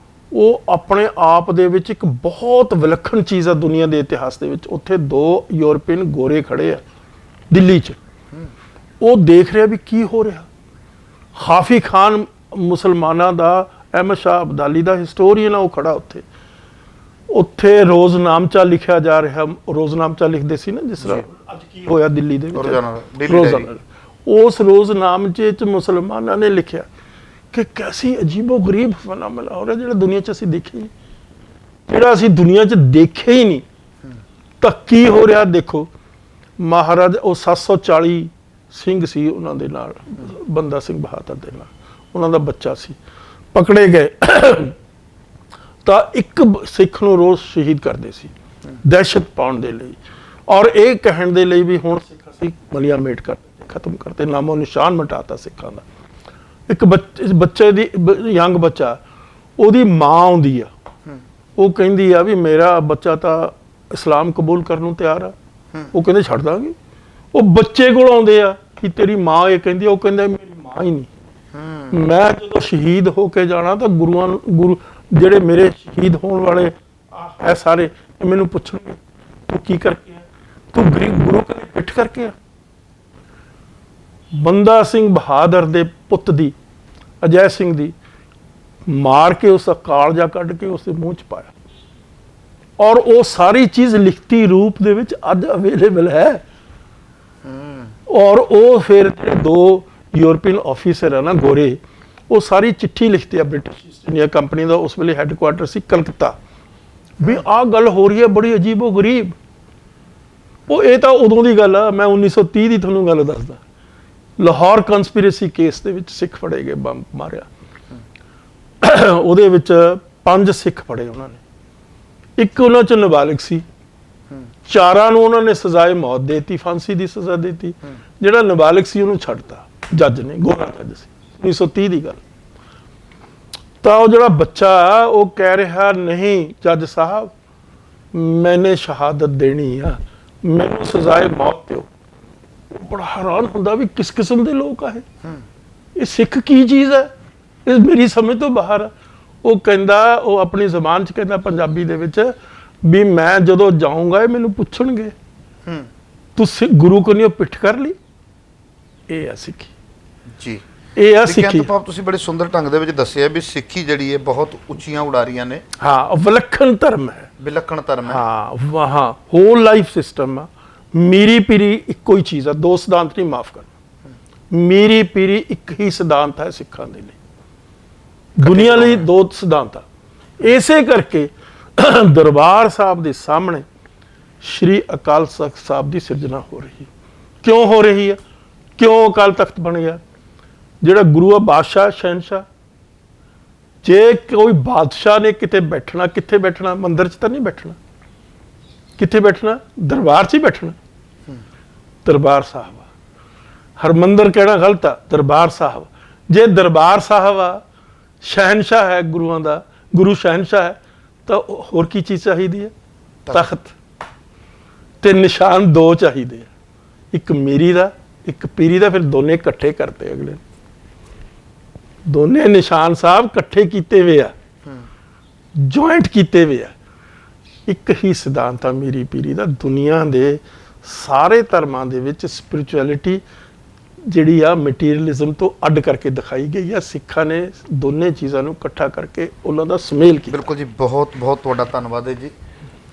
ਉਹ ਆਪਣੇ ਆਪ ਦੇ ਵਿੱਚ ਇੱਕ ਬਹੁਤ ਵਿਲੱਖਣ ਚੀਜ਼ ਆ ਦੁਨੀਆ ਦੇ ਇਤਿਹਾਸ ਦੇ ਵਿੱਚ। ਉੱਥੇ 2 ਯੂਰਪੀਅਨ ਗੋਰੇ ਖੜੇ ਆ ਦਿੱਲੀ 'ਚ, ਉਹ ਦੇਖ ਰਿਹਾ ਵੀ ਕੀ ਹੋ ਰਿਹਾ। ਹਾਫੀ ਖਾਨ ਮੁਸਲਮਾਨਾਂ ਦਾ, ਅਹਿਮਦ ਸ਼ਾਹ ਅਬਦਾਲੀ ਦਾ ਹਿਸਟੋਰੀਅਨ ਆ, ਉਹ ਖੜਾ ਉੱਥੇ ਰੋਜ਼ਨਾਮਚਾ ਲਿਖਿਆ ਜਾ ਰਿਹਾ। ਰੋਜ਼ਨਾਮਚਾ ਲਿਖਦੇ ਸੀ ਨਾ, ਜਿਸ ਤਰ੍ਹਾਂ ਅੱਜ ਕੀ ਹੋਇਆ ਦਿੱਲੀ ਦੇ ਵਿੱਚ ਰੋਜ਼ਾਨਾ। ਉਸ ਰੋਜ਼ਨਾਮਚੇ 'ਚ ਮੁਸਲਮਾਨਾਂ ਨੇ ਲਿਖਿਆ ਕਿ ਕੈਸੀ ਅਜੀਬੋ ਗਰੀਬ ਫਨਾਮਨਾ ਹੋ ਰਿਹਾ ਜਿਹੜਾ ਦੁਨੀਆ 'ਚ ਅਸੀਂ ਦੇਖੇ ਨਹੀਂ, ਜਿਹੜਾ ਅਸੀਂ ਦੁਨੀਆ 'ਚ ਦੇਖੇ ਹੀ ਨਹੀਂ। ਤਾਂ ਕੀ ਹੋ ਰਿਹਾ ਦੇਖੋ। ਮਹਾਰਾਜ ਉਹ 740 ਸਿੰਘ ਸੀ ਉਹਨਾਂ ਦੇ ਨਾਲ, ਬੰਦਾ ਸਿੰਘ ਬਹਾਦਰ ਦੇ ਨਾਲ, ਉਹਨਾਂ ਦਾ ਬੱਚਾ ਸੀ, ਪਕੜੇ ਗਏ। ਤਾਂ ਇੱਕ ਸਿੱਖ ਨੂੰ ਰੋਜ਼ ਸ਼ਹੀਦ ਕਰਦੇ ਸੀ ਦਹਿਸ਼ਤ ਪਾਉਣ ਦੇ ਲਈ, ਔਰ ਇਹ ਕਹਿਣ ਦੇ ਲਈ ਵੀ ਹੁਣ ਸਿੱਖ ਅਸੀਂ ਮਲੀਆਂ ਮੇਟ ਕਰ ਖਤਮ ਕਰਤੇ, ਨਾਮੋ ਨਿਸ਼ਾਨ ਮਿਟਾਤਾ ਸਿੱਖਾਂ ਦਾ। ਇੱਕ ਬੱਚੇ ਦੀ ਯੰਗ ਬੱਚਾ, ਉਹਦੀ ਮਾਂ ਆਉਂਦੀ ਆ, ਉਹ ਕਹਿੰਦੀ ਆ ਵੀ ਮੇਰਾ ਬੱਚਾ ਤਾਂ ਇਸਲਾਮ ਕਬੂਲ ਕਰਨ ਨੂੰ ਤਿਆਰ ਆ। ਉਹ ਕਹਿੰਦੇ ਛੱਡ ਦਾਂਗੇ। ਉਹ ਬੱਚੇ ਕੋਲ ਆਉਂਦੇ ਆ ਕਿ ਤੇਰੀ ਮਾਂ ਇਹ ਕਹਿੰਦੀ, ਉਹ ਕਹਿੰਦਾ ਮੇਰੀ ਮਾਂ ਹੀ ਨਹੀਂ। ਮੈਂ ਜਦੋਂ ਸ਼ਹੀਦ ਹੋ ਕੇ ਜਾਣਾ ਤਾਂ ਗੁਰੂ ਜਿਹੜੇ ਮੇਰੇ ਸ਼ਹੀਦ ਹੋਣ ਵਾਲੇ ਹੈ ਸਾਰੇ ਮੈਨੂੰ ਪੁੱਛਣਗੇ ਤੂੰ ਕੀ ਕਰਕੇ ਆ, ਤੂੰ ਗੁਰੂ ਕਦੇ ਪਿੱਠ ਕਰਕੇ ਆ। ਬੰਦਾ ਸਿੰਘ ਬਹਾਦਰ ਦੇ ਪੁੱਤ ਦੀ, ਅਜੈ ਸਿੰਘ ਦੀ, ਮਾਰ ਕੇ ਉਸ ਦਾ ਕਾਲਜਾ ਕੱਢ ਕੇ ਉਸਦੇ ਮੂੰਹ 'ਚ ਪਾਇਆ। ਔਰ ਉਹ ਸਾਰੀ ਚੀਜ਼ ਲਿਖਤੀ ਰੂਪ ਦੇ ਵਿੱਚ ਅੱਜ ਅਵੇਲੇਬਲ ਹੈ। ਔਰ ਉਹ ਫਿਰ 2 ਯੂਰਪੀਅਨ ਆਫੀਸਰ ਹੈ ਨਾ ਗੋਰੇ, ਉਹ ਸਾਰੀ ਚਿੱਠੀ ਲਿਖਦੇ ਆ ਬ੍ਰਿਟਿਸ਼ ਈਸਟ ਇੰਡੀਆ ਕੰਪਨੀ ਦਾ, ਉਸ ਵੇਲੇ ਹੈੱਡਕੁਆਟਰ ਸੀ ਕਲਕੱਤਾ, ਵੀ ਆਹ ਗੱਲ ਹੋ ਰਹੀ ਹੈ ਬੜੀ ਅਜੀਬੋ ਗਰੀਬ। ਇਹ ਤਾਂ ਉਦੋਂ ਦੀ ਗੱਲ ਆ, ਮੈਂ 1930 ਦੀ ਤੁਹਾਨੂੰ ਗੱਲ ਦੱਸਦਾ। ਲਾਹੌਰ ਕਨਸਪੀਰੇਸੀ ਕੇਸ ਦੇ ਵਿੱਚ ਸਿੱਖ ਫੜੇ ਗਏ, ਬੰਬ ਮਾਰਿਆ। ਉਹਦੇ ਵਿੱਚ 5 ਸਿੱਖ ਫੜੇ ਉਹਨਾਂ ਨੇ, ਇੱਕ ਉਹਨਾਂ 'ਚ ਨਾਬਾਲਿਗ ਸੀ। 4 ਨੂੰ ਉਹਨਾਂ ਨੇ ਸਜ਼ਾਏ ਮੌਤ ਦੇਤੀ, ਫਾਂਸੀ ਦੀ ਸਜ਼ਾ ਦੇਤੀ। ਜਿਹੜਾ ਨਾਬਾਲਿਗ ਸੀ ਉਹਨੂੰ ਛੱਡਤਾ ਜੱਜ ਨੇ, ਗੋਰਾ ਜੱਜ ਸੀ, 1930 ਦੀ ਗੱਲ। ਤਾਂ ਉਹ ਜਿਹੜਾ ਬੱਚਾ ਉਹ ਕਹਿ ਰਿਹਾ ਨਹੀਂ ਜੱਜ ਸਾਹਿਬ ਮੈਨੇ ਸ਼ਹਾਦਤ ਦੇਣੀ ਆ, ਮੈਨੂੰ ਸਜ਼ਾਏ ਮੌਤ ਦਿਓ। ਬੜਾ ਹੈਰਾਨ ਹੁੰਦਾ ਵੀ ਕਿਸ ਕਿਸਮ ਦੇ ਲੋਕ ਆ ਇਹ। ਇਹ ਸਿੱਖ ਕੀ ਚੀਜ਼ ਹੈ, ਇਹ ਮੇਰੀ ਸਮਝ ਤੋਂ ਬਾਹਰ ਆ। ਉਹ ਕਹਿੰਦਾ, ਉਹ ਆਪਣੀ ਜ਼ੁਬਾਨ 'ਚ ਕਹਿੰਦਾ ਪੰਜਾਬੀ ਦੇ ਵਿੱਚ ਵੀ ਮੈਂ ਜਦੋਂ ਜਾਊਂਗਾ ਇਹ ਮੈਨੂੰ ਪੁੱਛਣਗੇ ਤੂੰ ਗੁਰੂ ਕੋਲੋਂ ਪਿੱਠ ਕਰ ਲਈ। ਇਹ ਆ ਸਿੱਖੀ ਜੀ। ਇਹ ਆ ਸਿੱਖੀ ਸਿੱਖੀ। ਤੋਂ ਭਾਵ ਤੁਸੀਂ ਬੜੇ ਸੁੰਦਰ ਢੰਗ ਦੇ ਵਿੱਚ ਦੱਸਿਆ ਵੀ ਸਿੱਖੀ ਜਿਹੜੀ ਹੈ ਬਹੁਤ ਉੱਚੀਆਂ ਉਡਾਰੀਆਂ ਨੇ। ਹਾਂ, ਵਿਲੱਖਣ ਧਰਮ ਹੈ। ਵਿਲੱਖਣ ਧਰਮ ਹੈ। ਹਾਂ ਵਾਹ, ਹੋਲ ਲਾਈਫ ਸਿਸਟਮ ਆ। ਮੀਰੀ ਪੀਰੀ ਇੱਕੋ ਹੀ ਚੀਜ਼ ਆ, ਦੋ ਸਿਧਾਂਤ ਨਹੀਂ, ਮਾਫ ਕਰਨਾ। ਮੀਰੀ ਪੀਰੀ ਇੱਕ ਹੀ ਸਿਧਾਂਤ ਹੈ ਸਿੱਖਾਂ ਦੇ ਲਈ, ਦੁਨੀਆ ਲਈ ਦੋ ਸਿਧਾਂਤ ਆ। ਇਸੇ ਕਰਕੇ ਦਰਬਾਰ ਸਾਹਿਬ ਦੇ ਸਾਹਮਣੇ ਸ਼੍ਰੀ ਅਕਾਲ ਤਖਤ ਸਾਹਿਬ ਦੀ ਸਿਰਜਣਾ ਹੋ ਰਹੀ। ਕਿਉਂ ਹੋ ਰਹੀ ਹੈ? ਕਿਉਂ ਅਕਾਲ ਤਖਤ ਬਣ ਗਿਆ? ਜਿਹੜਾ ਗੁਰੂ ਆ ਬਾਦਸ਼ਾਹ ਸ਼ਹਿਨਸ਼ਾਹ, ਜੇ ਕੋਈ ਬਾਦਸ਼ਾਹ ਨੇ ਕਿਤੇ ਬੈਠਣਾ, ਕਿੱਥੇ ਬੈਠਣਾ? ਮੰਦਿਰ 'ਚ ਤਾਂ ਨਹੀਂ ਬੈਠਣਾ। ਕਿੱਥੇ ਬੈਠਣਾ? ਦਰਬਾਰ 'ਚ ਹੀ ਬੈਠਣਾ। ਦਰਬਾਰ ਸਾਹਿਬ ਆ। ਹਰਮੰਦਰ ਕਹਿਣਾ ਗਲਤ ਆ, ਦਰਬਾਰ ਸਾਹਿਬ। ਜੇ ਦਰਬਾਰ ਸਾਹਿਬ ਆ, ਸ਼ਹਿਨਸ਼ਾਹ ਹੈ ਗੁਰੂਆਂ ਦਾ, ਗੁਰੂ ਸ਼ਹਿਨਸ਼ਾਹ ਹੈ, ਤਾਂ ਹੋਰ ਕੀ ਚੀਜ਼ ਚਾਹੀਦੀ ਹੈ? ਤਖਤ ਤੇ ਨਿਸ਼ਾਨ ਦੋ ਚਾਹੀਦੇ ਆ, ਇੱਕ ਮੀਰੀ ਦਾ, ਇੱਕ ਪੀਰੀ ਦਾ। ਫਿਰ ਦੋਨੇ ਇਕੱਠੇ ਕਰਤੇ ਅਗਲੇ, ਦੋਨੇ ਨਿਸ਼ਾਨ ਸਾਹਿਬ ਇਕੱਠੇ ਕੀਤੇ ਹੋਏ ਆ, ਜੁਆਇੰਟ ਕੀਤੇ ਹੋਏ ਆ। ਇੱਕ ਹੀ ਸਿਧਾਂਤ ਆ ਮੀਰੀ ਪੀਰੀ ਦਾ। ਦੁਨੀਆ ਦੇ ਸਾਰੇ ਧਰਮਾਂ ਦੇ ਵਿੱਚ ਸਪਿਰਿਚੁਅਲਿਟੀ ਜਿਹੜੀ ਆ ਮਟੀਰੀਅਲਿਜ਼ਮ ਤੋਂ ਅੱਡ ਕਰਕੇ ਦਿਖਾਈ ਗਈ ਆ। ਸਿੱਖਾਂ ਨੇ ਦੋਨੇ ਚੀਜ਼ਾਂ ਨੂੰ ਇਕੱਠਾ ਕਰਕੇ ਉਹਨਾਂ ਦਾ ਸੁਮੇਲ ਕੀਤਾ। ਬਿਲਕੁਲ ਜੀ, ਬਹੁਤ ਬਹੁਤ ਤੁਹਾਡਾ ਧੰਨਵਾਦ ਹੈ ਜੀ।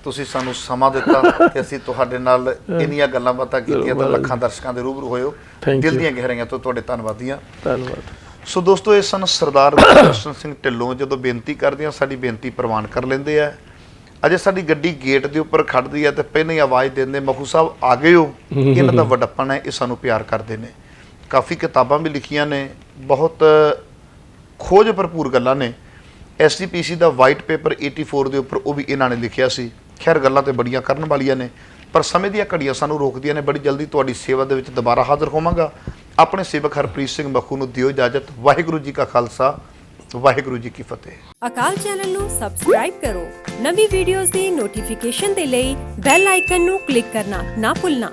ਤੁਸੀਂ ਸਾਨੂੰ ਸਮਾਂ ਦਿੱਤਾ ਤੇ ਅਸੀਂ ਤੁਹਾਡੇ ਨਾਲ ਇੰਨੀਆਂ ਗੱਲਾਂ ਬਾਤਾਂ ਕੀਤੀਆਂ ਤਾਂ ਲੱਖਾਂ ਦਰਸ਼ਕਾਂ ਦੇ ਰੂਬਰੂ ਹੋਇਓ। ਦਿਲ ਦੀਆਂ ਗਹਿਰਾਈਆਂ ਤੋਂ ਤੁਹਾਡੇ ਧੰਨਵਾਦੀਆਂ। ਧੰਨਵਾਦ। ਸੋ ਦੋਸਤੋ, ਇਹ ਸਨ ਸਰਦਾਰ ਗੁਰਦਰਸ਼ਨ ਸਿੰਘ ਢਿੱਲੋਂ। ਜਦੋਂ ਬੇਨਤੀ ਕਰਦੇ ਆ, ਸਾਡੀ ਬੇਨਤੀ ਪ੍ਰਵਾਨ ਕਰ ਲੈਂਦੇ ਆ। ਅਜੇ ਸਾਡੀ ਗੱਡੀ ਗੇਟ ਦੇ ਉੱਪਰ ਖੜਦੀ ਹੈ ਤੇ ਪਹਿਲਾਂ ਹੀ ਆਵਾਜ਼ ਦਿੰਦੇ, ਮਖੂ ਸਾਹਿਬ ਆ ਗਏ ਹੋ। ਇਹਨਾਂ ਦਾ ਵੱਡਪਨ ਹੈ, ਇਹ ਸਾਨੂੰ ਪਿਆਰ ਕਰਦੇ ਨੇ। ਕਾਫੀ ਕਿਤਾਬਾਂ ਵੀ ਲਿਖੀਆਂ ਨੇ, ਬਹੁਤ ਖੋਜ ਭਰਪੂਰ ਗੱਲਾਂ ਨੇ। SGPC ਦਾ ਵਾਈਟ ਪੇਪਰ 84 ਦੇ ਉੱਪਰ ਉਹ ਵੀ ਇਹਨਾਂ ਨੇ ਲਿਖਿਆ ਸੀ। ਖੈਰ, ਗੱਲਾਂ ਤੇ ਬੜੀਆਂ ਕਰਨ ਵਾਲੀਆਂ ਨੇ, ਪਰ ਸਮੇਂ ਦੀਆਂ ਘੜੀਆਂ ਸਾਨੂੰ ਰੋਕਦੀਆਂ ਨੇ। ਬੜੀ ਜਲਦੀ ਤੁਹਾਡੀ ਸੇਵਾ ਦੇ ਵਿੱਚ ਦੁਬਾਰਾ ਹਾਜ਼ਰ ਹੋਵਾਂਗਾ। ਆਪਣੇ ਸੇਵਕ ਹਰਪ੍ਰੀਤ ਸਿੰਘ ਮਖੂ ਨੂੰ ਦਿਓ ਇਜਾਜ਼ਤ। ਵਾਹਿਗੁਰੂ ਜੀ ਕਾ ਖਾਲਸਾ, ਵਾਹਿਗੁਰੂ ਜੀ ਕੀ ਫਤਿਹ। ਅਕਾਲ ਚੈਨਲ ਨੂੰ ਸਬਸਕ੍ਰਾਈਬ ਕਰੋ। ਨਵੀਂ ਵੀਡੀਓਜ਼ ਦੀ ਨੋਟੀਫਿਕੇਸ਼ਨ ਦੇ ਲਈ ਬੈਲ ਆਈਕਨ ਨੂੰ ਕਲਿੱਕ ਕਰਨਾ ਨਾ ਭੁੱਲਣਾ।